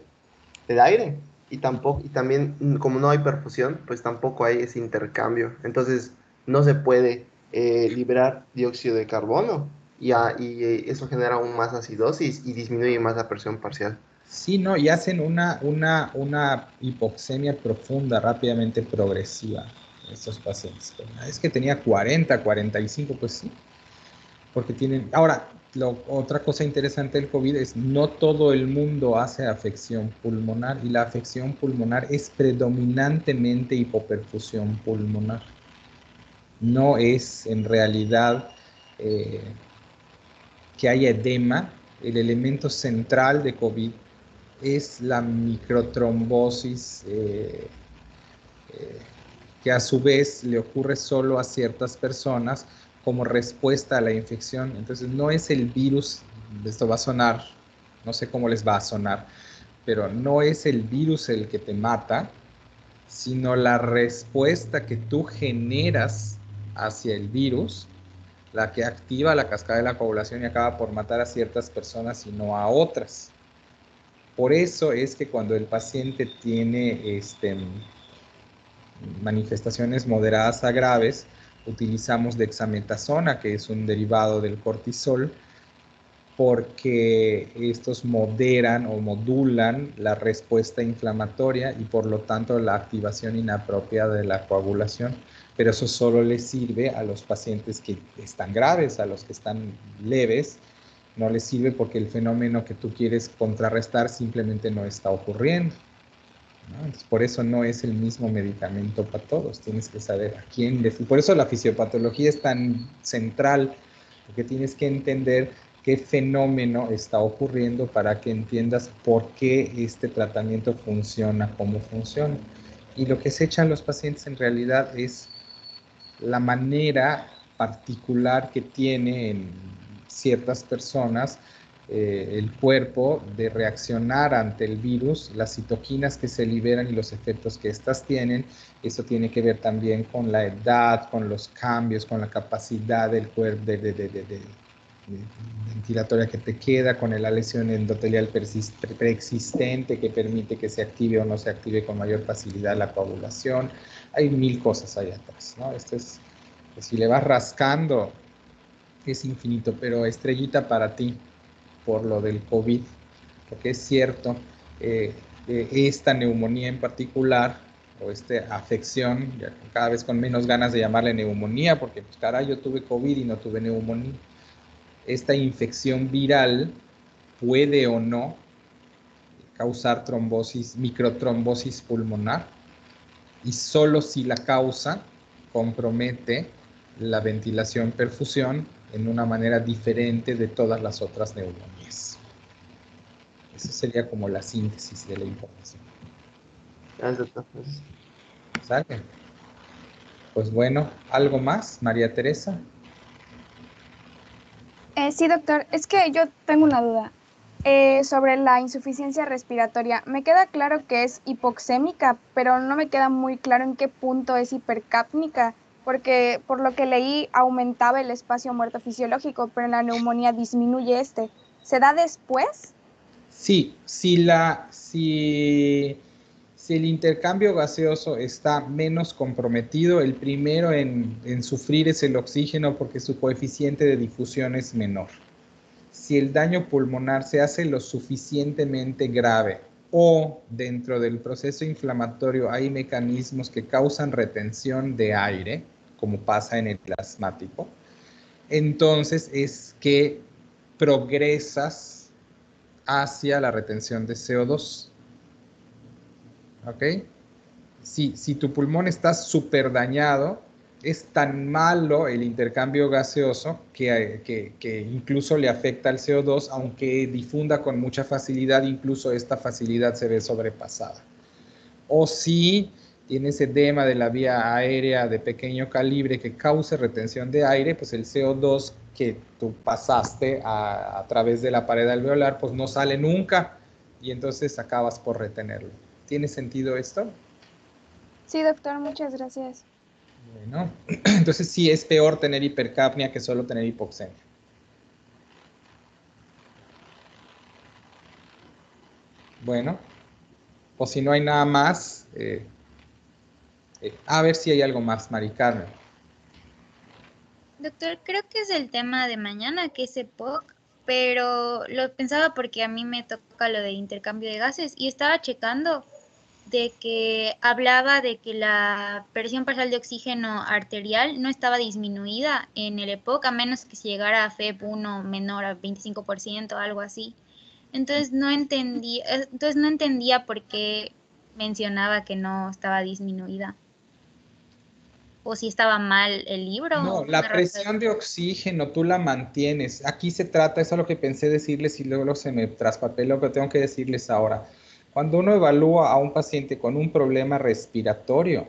aire, y también como no hay perfusión, pues tampoco hay ese intercambio. Entonces no se puede liberar dióxido de carbono, y eso genera aún más acidosis y disminuye más la presión parcial. Sí, no, y hacen una hipoxemia profunda, rápidamente progresiva, estos pacientes. Es que tenía 40, 45, pues sí, porque tienen... Ahora, otra cosa interesante del COVID es no todo el mundo hace afección pulmonar, y la afección pulmonar es predominantemente hipoperfusión pulmonar. No es en realidad que haya edema. El elemento central de COVID es la microtrombosis, que a su vez le ocurre solo a ciertas personas como respuesta a la infección. Entonces no es el virus, esto va a sonar, no sé cómo les va a sonar, pero no es el virus el que te mata, sino la respuesta que tú generas hacia el virus, la que activa la cascada de la coagulación y acaba por matar a ciertas personas y no a otras. Por eso es que cuando el paciente tiene manifestaciones moderadas a graves, utilizamos dexametasona, que es un derivado del cortisol, porque estos moderan o modulan la respuesta inflamatoria y por lo tanto la activación inapropiada de la coagulación. Pero eso solo les sirve a los pacientes que están graves. A los que están leves no les sirve, porque el fenómeno que tú quieres contrarrestar simplemente no está ocurriendo, ¿no? Entonces, por eso no es el mismo medicamento para todos. Tienes que saber a quién. Por eso la fisiopatología es tan central, porque tienes que entender qué fenómeno está ocurriendo para que entiendas por qué este tratamiento funciona como funciona. Y lo que se echan los pacientes en realidad es la manera particular que tiene en ciertas personas el cuerpo de reaccionar ante el virus, las citoquinas que se liberan y los efectos que éstas tienen. Eso tiene que ver también con la edad, con los cambios, con la capacidad del cuerpo ventilatoria que te queda, con la lesión endotelial preexistente que permite que se active o no se active con mayor facilidad la coagulación. Hay mil cosas ahí atrás, ¿no? Esto es, si le vas rascando, es infinito. Pero estrellita para ti por lo del COVID. porque es cierto, esta neumonía en particular, o esta afección, ya cada vez con menos ganas de llamarle neumonía, porque pues caray, yo tuve COVID y no tuve neumonía. Esta infección viral puede o no causar trombosis, microtrombosis pulmonar, y solo si la causa compromete la ventilación perfusión en una manera diferente de todas las otras neumonías. Eso sería como la síntesis de la información. ¿Sale? Pues bueno, ¿algo más, María Teresa? Sí, doctor, es que yo tengo una duda sobre la insuficiencia respiratoria. Me queda claro que es hipoxémica, pero no me queda muy claro en qué punto es hipercápnica, porque por lo que leí aumentaba el espacio muerto fisiológico, pero en la neumonía disminuye este. ¿Se da después? Sí, si el intercambio gaseoso está menos comprometido, el primero en sufrir es el oxígeno porque su coeficiente de difusión es menor. Si el daño pulmonar se hace lo suficientemente grave o dentro del proceso inflamatorio hay mecanismos que causan retención de aire, como pasa en el asmático, entonces es que progresas hacia la retención de CO2. ¿Ok? Si tu pulmón está súper dañado, es tan malo el intercambio gaseoso que incluso le afecta al CO2, aunque difunda con mucha facilidad, incluso esta facilidad se ve sobrepasada. O si tienes edema de la vía aérea de pequeño calibre que cause retención de aire, pues el CO2 que tú pasaste a través de la pared alveolar, pues no sale nunca y entonces acabas por retenerlo. ¿Tiene sentido esto? Sí, doctor, muchas gracias. Bueno, entonces sí es peor tener hipercapnia que solo tener hipoxemia. Bueno, o si no hay nada más, a ver si hay algo más, Mari Carmen. Doctor, creo que es el tema de mañana, que es EPOC, pero lo pensaba porque a mí me toca lo de intercambio de gases y estaba checando de que hablaba de que la presión parcial de oxígeno arterial no estaba disminuida en el EPOC, a menos que se llegara a FEP1 menor a 25%, algo así. Entonces no entendía por qué mencionaba que no estaba disminuida. O si estaba mal el libro. No, la presión de oxígeno tú la mantienes. Aquí se trata, eso es lo que pensé decirles y luego se me traspapeló, pero tengo que decirles ahora. Cuando uno evalúa a un paciente con un problema respiratorio,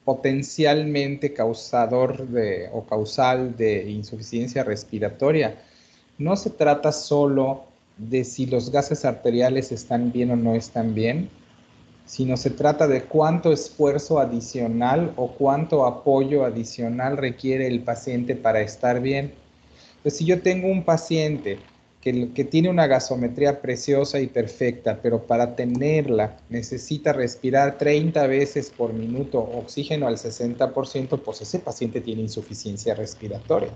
potencialmente causador o causal de insuficiencia respiratoria, no se trata solo de si los gases arteriales están bien o no están bien, sino se trata de cuánto esfuerzo adicional o cuánto apoyo adicional requiere el paciente para estar bien. Entonces, si yo tengo un paciente que tiene una gasometría preciosa y perfecta, pero para tenerla necesita respirar 30 veces por minuto, oxígeno al 60%, pues ese paciente tiene insuficiencia respiratoria,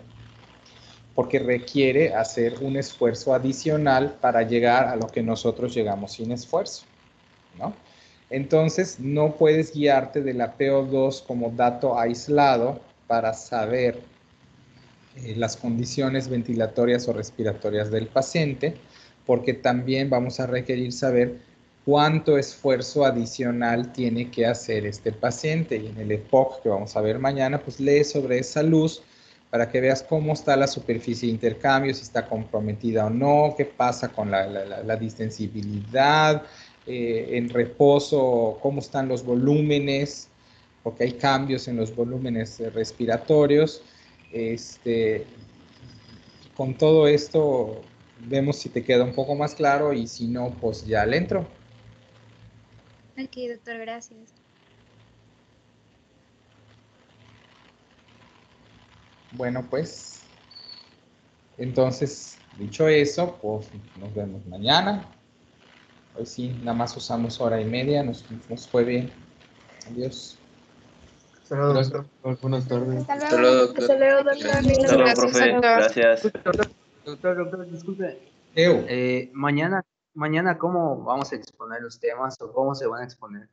porque requiere hacer un esfuerzo adicional para llegar a lo que nosotros llegamos sin esfuerzo, ¿no? Entonces, no puedes guiarte de la PO2 como dato aislado para saber las condiciones ventilatorias o respiratorias del paciente, porque también vamos a requerir saber cuánto esfuerzo adicional tiene que hacer este paciente. Y en el EPOC que vamos a ver mañana, pues lee sobre esa luz para que veas cómo está la superficie de intercambio, si está comprometida o no, qué pasa con la distensibilidad, en reposo, cómo están los volúmenes, porque hay cambios en los volúmenes respiratorios. Con todo esto vemos si te queda un poco más claro y si no, pues ya le entro. Ok, doctor, gracias. Bueno, pues, entonces, dicho eso, pues nos vemos mañana. Hoy sí, nada más usamos hora y media, nos fue bien. Adiós. Hasta luego, doctor. Buenas tardes. Hasta luego, doctor. Hasta luego, profe. Gracias. Doctor, disculpe. Eu. Mañana, ¿cómo vamos a exponer los temas o cómo se van a exponer?